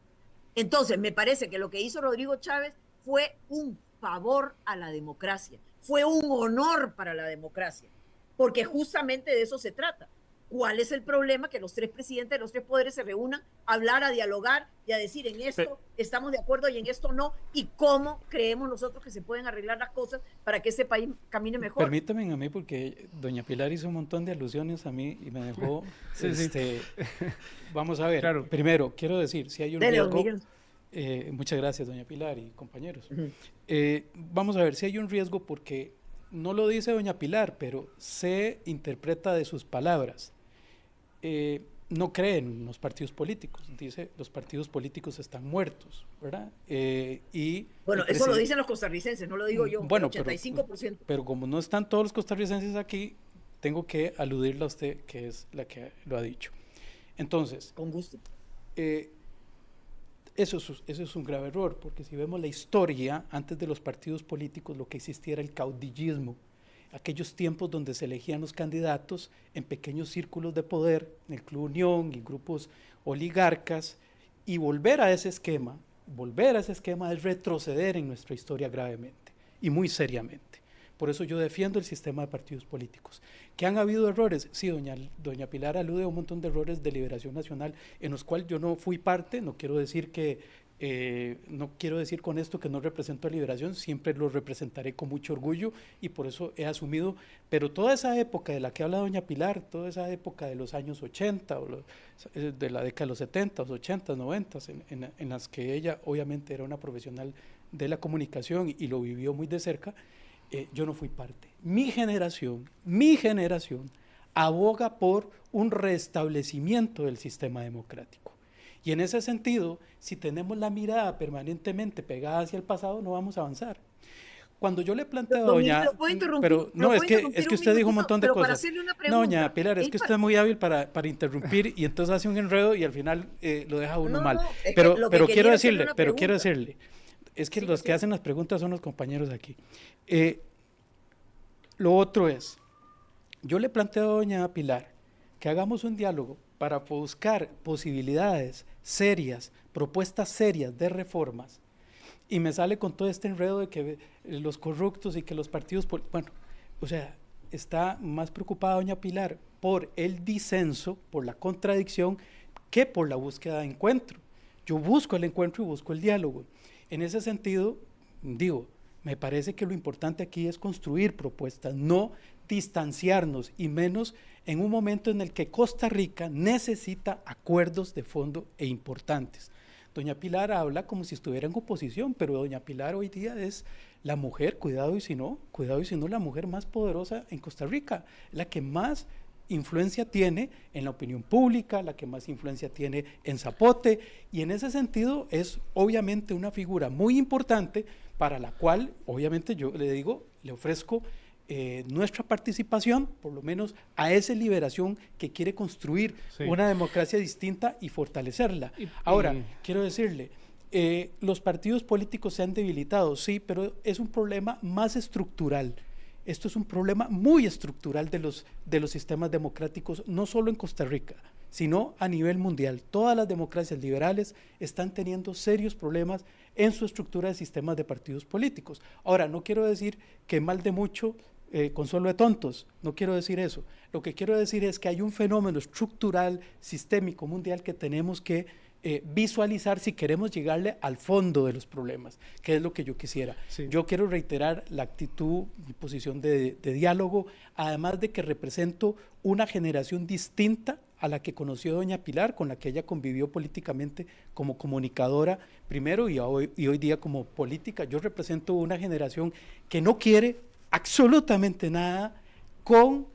Entonces, me parece que lo que hizo Rodrigo Chávez fue un favor a la democracia, fue un honor para la democracia, porque justamente de eso se trata. ¿Cuál es el problema? Que los tres presidentes de los tres poderes se reúnan a hablar, a dialogar y a decir en esto estamos de acuerdo y en esto no, y cómo creemos nosotros que se pueden arreglar las cosas para que este país camine mejor. Permítame a mí, porque doña Pilar hizo un montón de alusiones a mí y me dejó... Vamos a ver, claro. Primero, quiero decir, si hay un riesgo... muchas gracias, doña Pilar y compañeros. Vamos a ver, si hay un riesgo porque no lo dice doña Pilar, pero se interpreta de sus palabras. No creen en los partidos políticos, dice los partidos políticos están muertos, ¿verdad? Bueno, eso lo dicen los costarricenses, no lo digo yo, bueno, el 85%. Pero como no están todos los costarricenses aquí, tengo que aludirle a usted, que es la que lo ha dicho. Entonces, con gusto. Eso es un grave error, porque si vemos la historia, antes de los partidos políticos lo que existía era el caudillismo, aquellos tiempos donde se elegían los candidatos en pequeños círculos de poder, en el Club Unión y grupos oligarcas, y volver a ese esquema es retroceder en nuestra historia gravemente y muy seriamente. Por eso yo defiendo el sistema de partidos políticos. ¿Que han habido errores? Sí, doña Pilar alude a un montón de errores de Liberación Nacional, en los cuales yo no fui parte, no quiero decir con esto que no represento a Liberación, siempre lo representaré con mucho orgullo y por eso he asumido, pero toda esa época de la que habla doña Pilar, toda esa época de los años 80, de la década de los 70, 80, 90, en las que ella obviamente era una profesional de la comunicación y lo vivió muy de cerca, yo no fui parte. Mi generación aboga por un restablecimiento del sistema democrático. Y en ese sentido, si tenemos la mirada permanentemente pegada hacia el pasado, no vamos a avanzar. Cuando yo le planteo a doña... Pero no, es que usted dijo un montón de cosas. No, doña Pilar, es que usted es muy hábil para interrumpir y entonces hace un enredo y al final lo deja uno mal. Pero quiero decirle, es que los que hacen las preguntas son los compañeros aquí. Lo otro es, yo le planteo a doña Pilar que hagamos un diálogo para buscar posibilidades serias, propuestas serias de reformas y me sale con todo este enredo de que los corruptos y que los partidos, bueno, o sea, está más preocupada doña Pilar por el disenso, por la contradicción, que por la búsqueda de encuentro. Yo busco el encuentro y busco el diálogo. En ese sentido, digo, me parece que lo importante aquí es construir propuestas, no distanciarnos, y menos en un momento en el que Costa Rica necesita acuerdos de fondo e importantes. Doña Pilar habla como si estuviera en oposición, pero doña Pilar hoy día es la mujer, cuidado y si no, la mujer más poderosa en Costa Rica, la que más influencia tiene en la opinión pública, la que más influencia tiene en Zapote, y en ese sentido es obviamente una figura muy importante para la cual obviamente yo le digo, le ofrezco nuestra participación, por lo menos a esa liberación que quiere construir una democracia distinta y fortalecerla. Ahora, quiero decirle, los partidos políticos se han debilitado, sí, pero es un problema más estructural. Esto es un problema muy estructural de los sistemas democráticos, no solo en Costa Rica, sino a nivel mundial. Todas las democracias liberales están teniendo serios problemas en su estructura de sistemas de partidos políticos. Ahora, no quiero decir que mal de mucho, consuelo de tontos, no quiero decir eso. Lo que quiero decir es que hay un fenómeno estructural, sistémico, mundial que tenemos que visualizar si queremos llegarle al fondo de los problemas, que es lo que yo quisiera. Sí. Yo quiero reiterar la actitud, mi posición de diálogo, además de que represento una generación distinta a la que conoció doña Pilar, con la que ella convivió políticamente como comunicadora primero y hoy día como política. Yo represento una generación que no quiere absolutamente nada con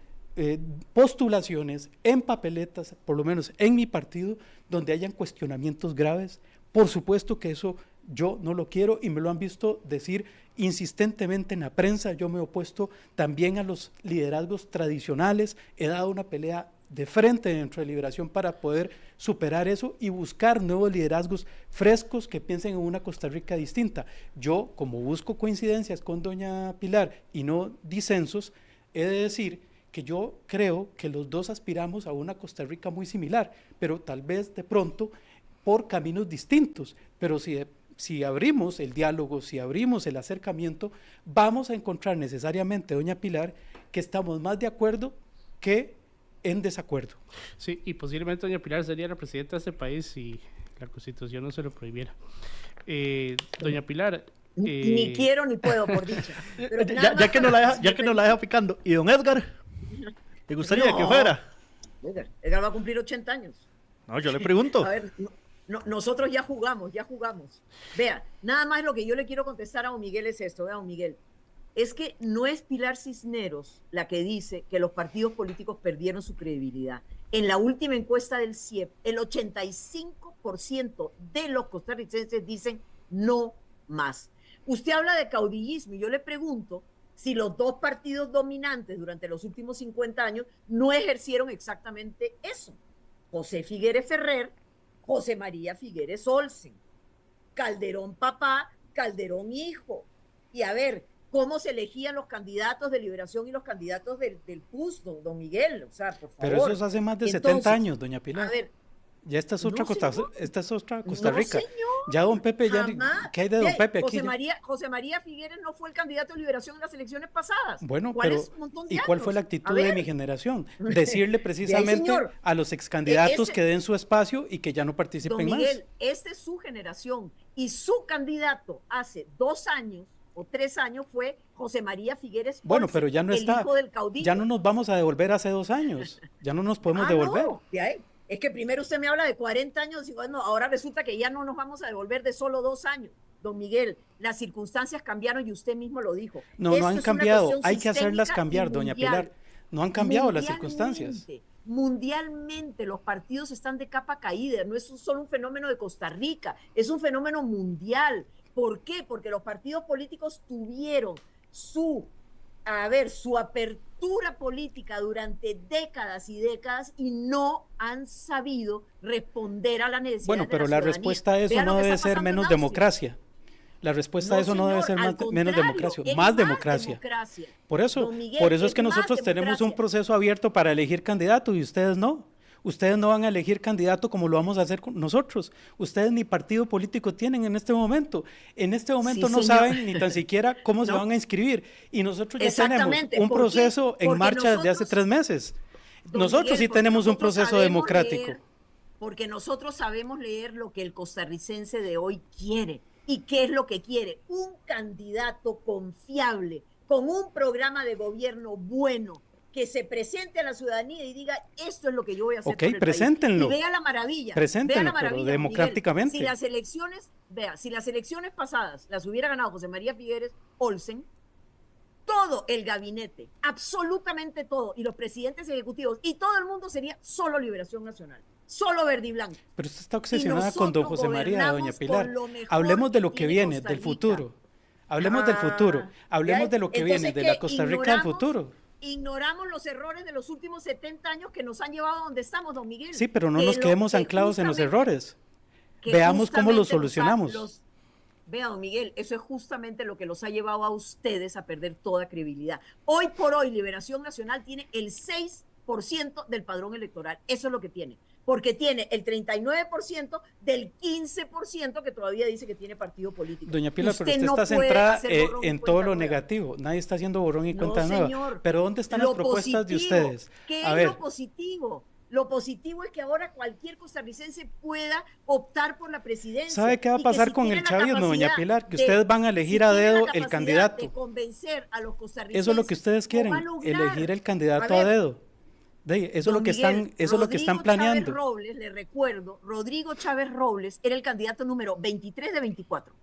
postulaciones en papeletas, por lo menos en mi partido, donde hayan cuestionamientos graves. Por supuesto que eso yo no lo quiero y me lo han visto decir insistentemente en la prensa. Yo me he opuesto también a los liderazgos tradicionales, he dado una pelea de frente dentro de Liberación para poder superar eso y buscar nuevos liderazgos frescos que piensen en una Costa Rica distinta. Yo, como busco coincidencias con doña Pilar y no disensos, he de decir que yo creo que los dos aspiramos a una Costa Rica muy similar, pero tal vez de pronto por caminos distintos, pero si abrimos el diálogo, si abrimos el acercamiento, vamos a encontrar necesariamente, doña Pilar, que estamos más de acuerdo que en desacuerdo. Sí, y posiblemente doña Pilar sería la presidenta de este país si la Constitución no se lo prohibiera. Doña Pilar... ni quiero ni puedo, por dicha. Pero ya que nos la deja picando. ¿Y don Edgar? ¿Te gustaría que fuera? Edgar va a cumplir 80 años. No, yo le pregunto. A ver, nosotros ya jugamos. Vea, nada más lo que yo le quiero contestar a don Miguel es esto, vea, don Miguel. Es que no es Pilar Cisneros la que dice que los partidos políticos perdieron su credibilidad. En la última encuesta del CIEP, el 85% de los costarricenses dicen no más. Usted habla de caudillismo y yo le pregunto si los dos partidos dominantes durante los últimos 50 años no ejercieron exactamente eso. José Figueres Ferrer, José María Figueres Olsen, Calderón papá, Calderón hijo. Y a ver, ¿cómo se elegían los candidatos de Liberación y los candidatos del PUS, don Miguel? O sea, por favor. Pero eso es hace más de 70 años, doña Pilar. A ver, ya esta es otra Costa Rica. Señor, ya don Pepe, ¿qué hay de don Pepe aquí? José María Figueres no fue el candidato de Liberación en las elecciones pasadas. Bueno, pero ¿y cuál fue la actitud de mi generación? Decirle precisamente a los excandidatos que den su espacio y que ya no participen don Miguel, más. Esta es su generación y su candidato hace 2 años o 3 años fue José María Figueres Olsen, bueno, pero ya no está, hijo del caudillo. Ya no nos vamos a devolver hace 2 años, ya no nos podemos devolver. No, es que primero usted me habla de 40 años y bueno, ahora resulta que ya no nos vamos a devolver de solo 2 años. Don Miguel, las circunstancias cambiaron y usted mismo lo dijo. No han cambiado, hay que hacerlas cambiar, doña Pilar. No han cambiado las circunstancias. Mundialmente los partidos están de capa caída, no es solo un fenómeno de Costa Rica, es un fenómeno mundial. ¿Por qué? Porque los partidos políticos tuvieron su apertura política durante décadas y décadas y no han sabido responder a la necesidad. Bueno, pero la respuesta a eso no debe ser menos democracia. La respuesta a eso no debe ser menos democracia, más democracia. Por eso es que nosotros tenemos un proceso abierto para elegir candidatos y ustedes no. Ustedes no van a elegir candidato como lo vamos a hacer con nosotros. Ustedes ni partido político tienen en este momento. En este momento Sí, no señor. saben ni tan siquiera cómo se No. van a inscribir. Y nosotros ya tenemos Exactamente. un ¿Por qué? proceso en Porque marcha desde hace nosotros- 3 meses. Don Nosotros Miguel, sí porque tenemos un nosotros proceso sabemos democrático. leer, porque nosotros sabemos leer lo que el costarricense de hoy quiere. ¿Y qué es lo que quiere? Un candidato confiable, con un programa de gobierno bueno, que se presente a la ciudadanía y diga, esto es lo que yo voy a hacer Ok, por el preséntenlo. país. Y vea la maravilla. Preséntenlo, vea la pero maravilla, democráticamente. Miguel. Si las elecciones pasadas las hubiera ganado José María Figueres Olsen, todo el gabinete, absolutamente todo, y los presidentes ejecutivos, y todo el mundo sería solo Liberación Nacional, solo verde y blanco. Pero usted está obsesionada con don nosotros José María, doña gobernamos Pilar. con lo mejor Hablemos de lo que tiene viene, Costa del Rica. futuro. Hablemos del futuro. Hablemos ¿Ya? de lo que Entonces, viene, de ¿qué? la Costa Rica del futuro. Ignoramos los errores de los últimos 70 años que nos han llevado a donde estamos, don Miguel. Sí, pero no Que nos lo- quedemos que anclados en los justamente- errores. que Veamos cómo los justamente solucionamos. Vea, don Miguel, eso es justamente lo que los ha llevado a ustedes a perder toda credibilidad. Hoy por hoy, Liberación Nacional tiene el 6% del padrón electoral. Eso es lo que tiene. Porque tiene el 39% del 15% que todavía dice que tiene partido político. Doña Pilar, pero usted no está puede centrada hacer borrón y en todo cuenta lo nueva. negativo. Nadie está haciendo borrón y No, cuenta nueva. señor. Pero ¿dónde están las Lo propuestas de positivo, ustedes? ¿Qué A es ver, lo positivo? Lo positivo es que ahora cualquier costarricense pueda optar por la presidencia. ¿sabe qué va a y que pasar si con tiene el la chavismo, doña capacidad Pilar? Que de- ustedes van a elegir si a tiene la dedo el capacidad candidato. de convencer a los costarricenses, Eso es lo que ustedes lo quieren, va a lograr. elegir el candidato A a ver, dedo. Eso es don lo que Miguel, están, eso es lo que están Rodrigo planeando. Chávez Robles, le recuerdo, Rodrigo Chávez Robles era el candidato número 23 de 24.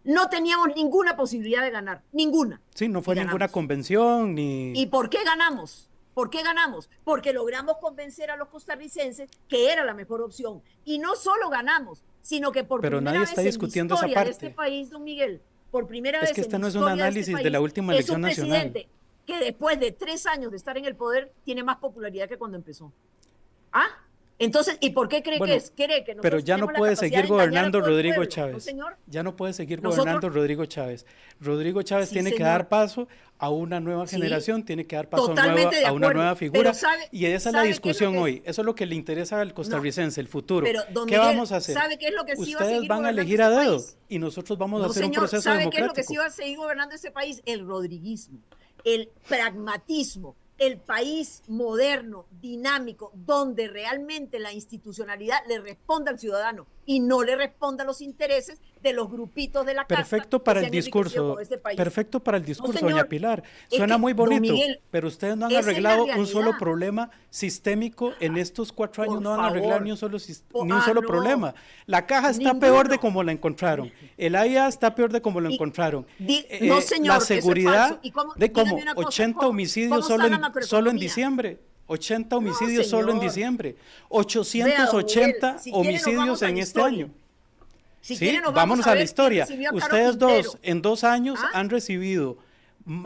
No teníamos ninguna posibilidad de ganar, ninguna. Sí, no fue Y ninguna ganamos. convención ni... ¿Y por qué ganamos? ¿Por qué ganamos? Porque logramos convencer a los costarricenses que era la mejor opción. Y no solo ganamos, sino que por Pero primera nadie vez está en la discutiendo esa historia de parte. este país, don Miguel, por primera Es vez que este en no la es un historia análisis este de la país, última es elección un nacional. presidente que después de 3 años de estar en el poder tiene más popularidad que cuando empezó. ¿Ah? Entonces, ¿y por qué cree Bueno, que es? ¿Cree que pero nosotros ya no tenemos la puede capacidad seguir de engañar a gobernando todo el Rodrigo pueblo? Chávez. ¿No, señor? Ya no puede seguir Nosotros- gobernando Rodrigo Chávez. Rodrigo Chávez Sí, tiene que señor. dar paso a una nueva Sí, generación, tiene que dar paso totalmente de a una acuerdo, nueva pero figura. sabe- Y esa es la ¿sabe qué es lo discusión que es? hoy. Eso es lo que le interesa al costarricense, el futuro. Pero, don ¿Qué Miguel, vamos a hacer? ¿sabe qué es lo que sí va a Ustedes seguir van a gobernando elegir a este dedo país? y nosotros vamos a No, hacer un señor, proceso ¿sabe qué es lo que democrático. sí va a seguir gobernando ese país? El rodriguismo, el pragmatismo, el país moderno, dinámico, donde realmente la institucionalidad le responda al ciudadano y no le responda a los intereses de los grupitos de la casta Perfecto que para se el han enriquecido discurso, con este país. perfecto para el discurso, señor, doña Pilar. es Suena que, muy don bonito, Miguel, pero ustedes no han esa es la arreglado un realidad. solo problema sistémico en estos 4 años, Por no van a arreglar favor. ni un solo, Oh, ni un solo no. problema. La caja está Ninguno. peor de como la encontraron, el AIA está peor de como lo Y- encontraron. no, señor, la eso es seguridad falso. ¿Y cómo- de dígame como una cosa, 80 ¿cómo- homicidios cómo solo está la solo en macroeconomía? diciembre. 80 homicidios solo en señor. diciembre. Vea, don 880 Miguel, si quiere nos homicidios vamos a en la este historia. año. Si Sí, quiere, nos vámonos vamos a la ver historia. quién recibió a Caro Ustedes dos Quintero. en 2 años ¿Ah? han recibido,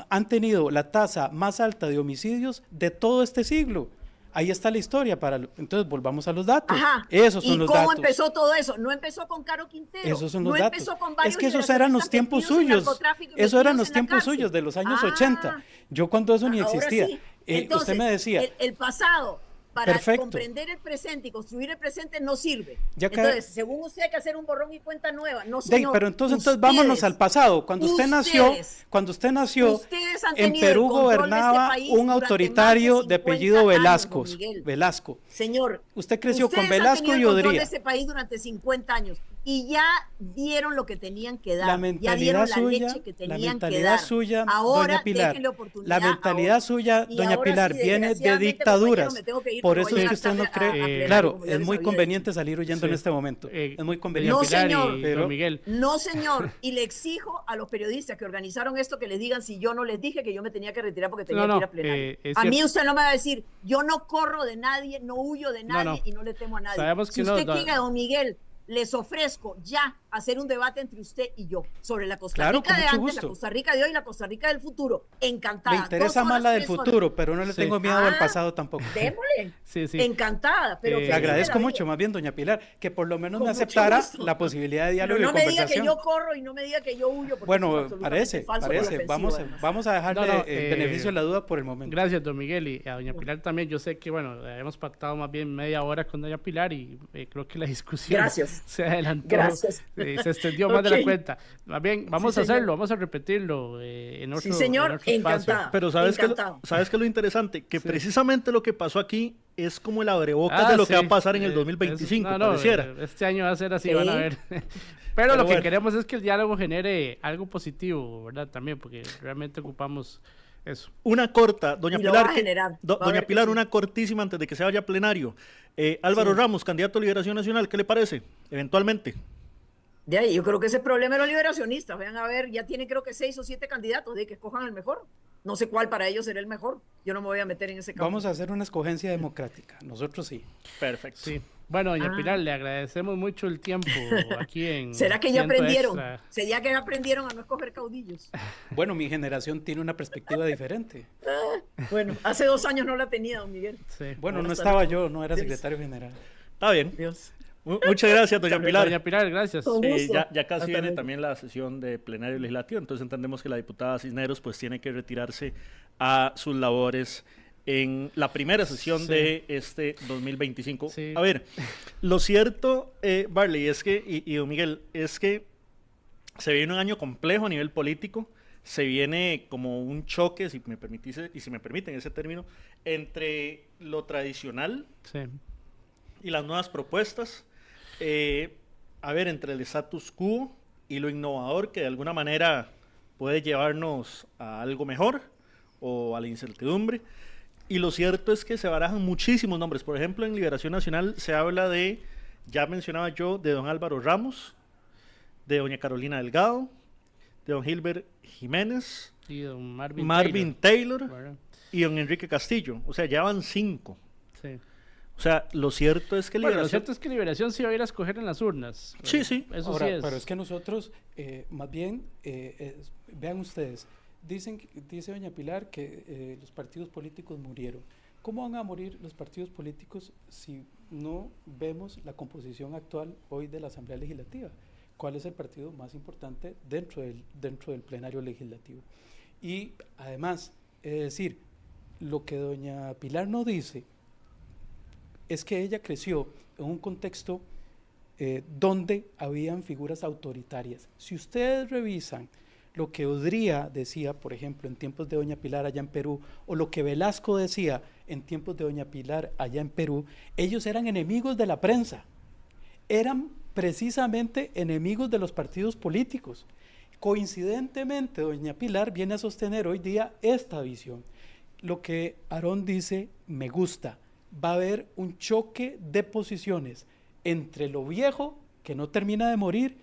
han tenido la tasa más alta de homicidios de todo este siglo. Ahí está la historia. Entonces volvamos a los datos. Ajá. Esos son ¿Y los cómo datos. empezó todo eso? No empezó con Caro Quintero. Esos son los no datos. empezó con varios Es que esos liberacionistas eran los tiempos metidos en suyos. narcotráfico y Eso eran metidos los en la tiempos cárcel. suyos de los años Ah, 80. Yo cuando eso ni ahora existía. sí. Entonces, Usted me decía, el pasado para Perfecto. comprender el presente y construir el presente no sirve. Ya ca- Entonces, según usted hay que hacer un borrón y cuenta nueva. No, Dey, señor. pero entonces Ustedes- vámonos al pasado. Cuando usted nació, ustedes han en tenido el Perú control de este gobernaba país un durante autoritario más de 50 apellido años, Velasco. don Miguel. Velasco. Señor, Usted creció con ustedes han Velasco tenido y el control Odría. de este país durante 50 años y ya dieron lo que tenían que dar. La ya mentalidad dieron la suya, leche que la tenían que mentalidad dar. suya, Ahora doña Pilar, déjenle oportunidad la mentalidad a suya, y doña ahora Pilar, sí, viene de desgraciadamente, dictaduras. compañero, me tengo que ir Por porque eso voy es que a usted no llegar tarde a cree. plenario, Claro, como ya es les muy había conveniente salir huyendo en Sí. este momento. Es muy Doña conveniente. No, Pilar señor. y Pero- don Miguel. No, señor. Y le exijo a los periodistas que organizaron esto que les digan si yo no les dije que yo me tenía que retirar porque tenía No, que ir a no, plenario. es A mí cierto. usted no me va a decir, yo no corro de nadie, no huyo de No, nadie no. y no le temo a nadie. Sabemos Si que no, usted don- quiere, don Miguel, les ofrezco ya hacer un debate entre usted y yo sobre la Costa Claro, Rica con de mucho antes, gusto. la Costa Rica de hoy y la Costa Rica del futuro. Encantada. Me interesa 2 más horas, la del 3 horas. futuro, pero no le Sí. tengo miedo al Ah, pasado tampoco. Démosle. Sí, sí. Encantada, pero Le Le feliz de agradezco la vida. mucho, más bien, doña Pilar, que por lo menos Con me mucho aceptara gusto. la posibilidad de Pero diálogo no y me diga que conversación. yo corro y no me diga que yo huyo, porque eso es Bueno, absolutamente falso y ofensivo, vamos, además. vamos a dejarle No, no, el beneficio de la duda por el momento. Gracias, don Miguel, y a doña Pilar también. Yo sé que, bueno, hemos pactado más bien media hora con doña Pilar y creo que la discusión Gracias. se adelantó, Gracias. Se extendió más de la Ok. cuenta. Más bien, vamos Sí, a hacerlo, señor. vamos a repetirlo en otro, Sí, señor, en otro espacio. encantada. Pero ¿sabes qué Encantado. es lo interesante? Que Sí. precisamente lo que pasó aquí es como el abrebocas Ah, de lo sí, que va a pasar en el es- 2025, no, no, pareciera. este año va a ser así, Sí. van a ver. Pero Pero lo que bueno. queremos es que el diálogo genere algo positivo, ¿verdad? También, porque realmente ocupamos eso. Una corta, doña Y lo Pilar, va a generar, va a doña ver que Pilar, sí. una cortísima antes de que se vaya a plenario. Álvaro Sí. Ramos, candidato a Liberación Nacional, ¿qué le parece? Eventualmente. De ahí, yo creo que ese es el problema de los liberacionistas. Vean a ver, ya tienen creo que 6 o 7 candidatos, de que escojan el mejor. No sé cuál para ellos será el mejor. Yo no me voy a meter en ese campo. Vamos a hacer una escogencia democrática, nosotros sí. Perfecto. Sí. Bueno, doña Ah. Pilar, le agradecemos mucho el tiempo aquí en ¿Será que ya Ciento aprendieron? Extra. ¿Sería que ya aprendieron a no escoger caudillos? Bueno, mi generación tiene una perspectiva diferente. Bueno, hace 2 años no la tenía, don Miguel. Sí. Bueno, no Hasta estaba luego. yo, no era Dios. secretario general. Está bien. Dios. Muchas gracias, doña Pilar. Doña Pilar, gracias. Con gusto. Ya casi Hasta viene luego. también la sesión de plenario legislativo, entonces entendemos que la diputada Cisneros pues tiene que retirarse a sus labores en la primera sesión Sí. de este 2025. Sí. A ver, lo cierto, Barley, es que, y don Miguel, es que se viene un año complejo a nivel político, se viene como un choque, si me permiten ese término, entre lo tradicional Sí. y las nuevas propuestas, a ver, entre el status quo y lo innovador que de alguna manera puede llevarnos a algo mejor o a la incertidumbre. Y lo cierto es que se barajan muchísimos nombres. Por ejemplo, en Liberación Nacional se habla de, ya mencionaba yo, de don Álvaro Ramos, de doña Carolina Delgado, de don Gilbert Jiménez, Y don Marvin, Marvin Taylor ¿verdad? y don Enrique Castillo. O sea, ya van 5. Sí. O sea, lo cierto es que Bueno, lo Liberación... cierto es que Liberación sí va a ir a escoger en las urnas. Sí, sí. Eso Ahora, sí es. pero es que nosotros, más bien, vean ustedes, dice doña Pilar que los partidos políticos murieron. ¿Cómo van a morir los partidos políticos si no vemos la composición actual hoy de la Asamblea Legislativa? ¿Cuál es el partido más importante dentro del plenario legislativo? Y además, es decir, lo que doña Pilar no dice es que ella creció en un contexto donde habían figuras autoritarias. Si ustedes revisan lo que Odría decía, por ejemplo, en tiempos de doña Pilar allá en Perú, o lo que Velasco decía en tiempos de doña Pilar allá en Perú, ellos eran enemigos de la prensa, eran precisamente enemigos de los partidos políticos. Coincidentemente, doña Pilar viene a sostener hoy día esta visión. Lo que Aarón dice, me gusta. Va a haber un choque de posiciones entre lo viejo, que no termina de morir,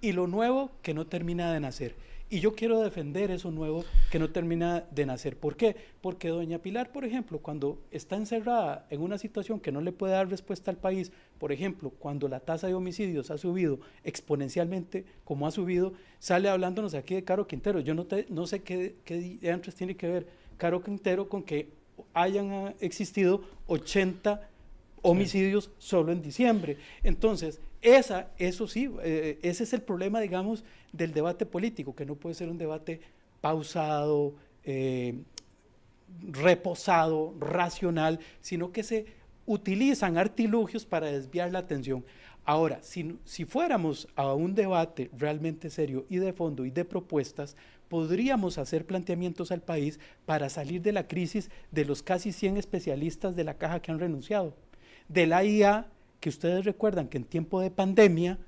y lo nuevo, que no termina de nacer. Y yo quiero defender eso nuevo que no termina de nacer. ¿Por qué? Porque doña Pilar, por ejemplo, cuando está encerrada en una situación que no le puede dar respuesta al país, por ejemplo, cuando la tasa de homicidios ha subido exponencialmente, como ha subido, sale hablándonos aquí de Caro Quintero. Yo no sé qué antes tiene que ver Caro Quintero con que hayan existido 80 homicidios solo en diciembre. Entonces, eso sí, ese es el problema, digamos, del debate político, que no puede ser un debate pausado, reposado, racional, sino que se utilizan artilugios para desviar la atención. Ahora, si fuéramos a un debate realmente serio y de fondo y de propuestas, podríamos hacer planteamientos al país para salir de la crisis de los casi 100 especialistas de la caja que han renunciado. De la IA, que ustedes recuerdan que en tiempo de pandemia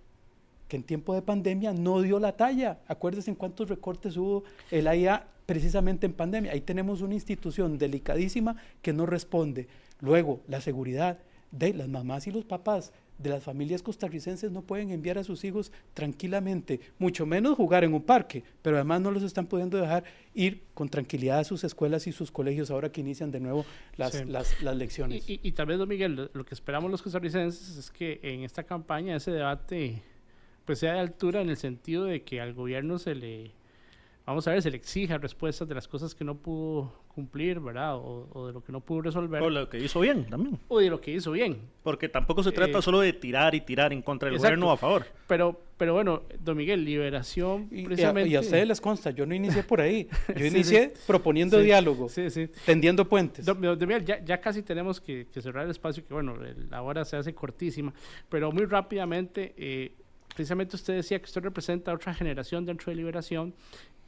no dio la talla. Acuérdense en cuántos recortes hubo el IA precisamente en pandemia. Ahí tenemos una institución delicadísima que no responde. Luego, la seguridad de las mamás y los papás de las familias costarricenses no pueden enviar a sus hijos tranquilamente, mucho menos jugar en un parque, pero además no los están pudiendo dejar ir con tranquilidad a sus escuelas y sus colegios ahora que inician de nuevo las lecciones. Y tal vez, don Miguel, lo que esperamos los costarricenses es que en esta campaña ese debate pues sea de altura, en el sentido de que al gobierno se le exija respuestas de las cosas que no pudo cumplir, ¿verdad? O de lo que no pudo resolver. O lo que hizo bien también. O de lo que hizo bien. Porque tampoco se trata solo de tirar y tirar en contra del gobierno o a favor. Pero bueno, don Miguel, Liberación, precisamente... Y a ustedes les consta, yo no inicié por ahí. Yo inicié proponiendo diálogo, tendiendo puentes. Don Miguel, ya casi tenemos que cerrar el espacio, que bueno, la hora se hace cortísima, pero muy rápidamente, precisamente usted decía que usted representa otra generación dentro de Liberación,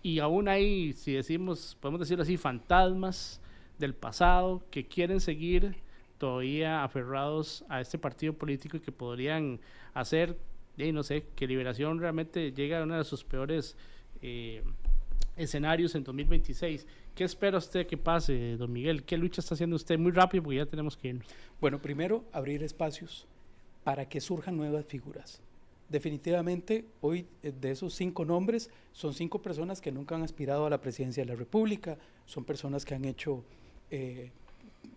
y aún hay, si decimos, podemos decirlo así, fantasmas del pasado que quieren seguir todavía aferrados a este partido político y que podrían hacer, no sé, que Liberación realmente llegue a uno de sus peores escenarios en 2026. ¿Qué espera usted que pase, don Miguel? ¿Qué lucha está haciendo usted? Muy rápido, porque ya tenemos que irnos. Bueno, primero, abrir espacios para que surjan nuevas figuras. Definitivamente, hoy de esos 5 nombres, son 5 personas que nunca han aspirado a la presidencia de la República, son personas que han hecho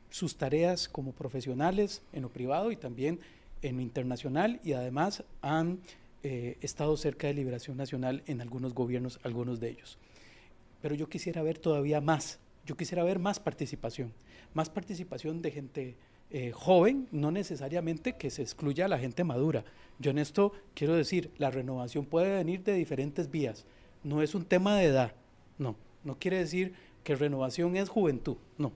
sus tareas como profesionales en lo privado y también en lo internacional, y además han estado cerca de Liberación Nacional en algunos gobiernos, algunos de ellos. Pero yo quisiera ver todavía más, yo quisiera ver más participación de gente joven, no necesariamente que se excluya a la gente madura. Yo en esto quiero decir, la renovación puede venir de diferentes vías, no es un tema de edad, no quiere decir que renovación es juventud, no,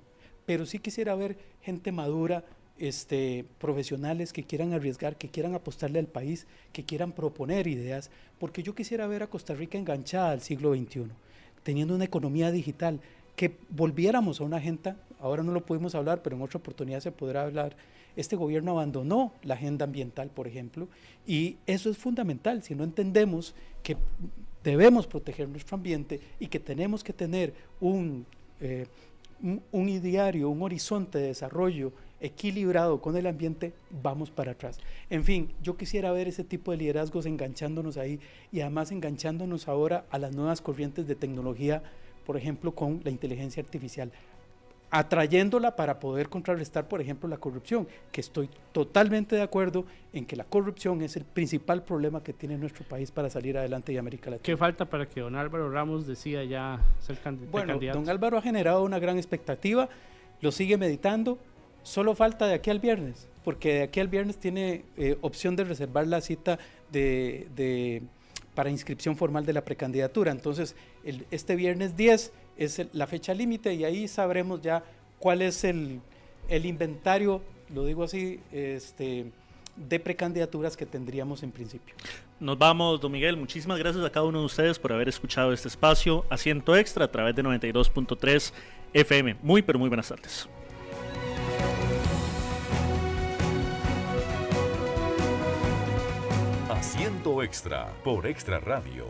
pero sí quisiera ver gente madura, profesionales que quieran arriesgar, que quieran apostarle al país, que quieran proponer ideas, porque yo quisiera ver a Costa Rica enganchada al siglo XXI, teniendo una economía digital, que volviéramos a una agenda, ahora no lo pudimos hablar, pero en otra oportunidad se podrá hablar. Este gobierno abandonó la agenda ambiental, por ejemplo, y eso es fundamental. Si no entendemos que debemos proteger nuestro ambiente y que tenemos que tener un ideario, un horizonte de desarrollo equilibrado con el ambiente, vamos para atrás. En fin, yo quisiera ver ese tipo de liderazgos enganchándonos ahí, y además enganchándonos ahora a las nuevas corrientes de tecnología, por ejemplo, con la inteligencia artificial, atrayéndola para poder contrarrestar, por ejemplo, la corrupción, que estoy totalmente de acuerdo en que la corrupción es el principal problema que tiene nuestro país para salir adelante y América Latina. ¿Qué falta para que don Álvaro Ramos decida ya ser candidato? Bueno, don Álvaro ha generado una gran expectativa, lo sigue meditando, solo falta de aquí al viernes, porque de aquí al viernes tiene opción de reservar la cita para inscripción formal de la precandidatura. Entonces, este viernes 10 es la fecha límite, y ahí sabremos ya cuál es el inventario, lo digo así, de precandidaturas que tendríamos en principio. Nos vamos, don Miguel. Muchísimas gracias a cada uno de ustedes por haber escuchado este espacio Asiento Extra a través de 92.3 FM. Muy, pero muy buenas tardes. Asiento Extra por Extra Radio.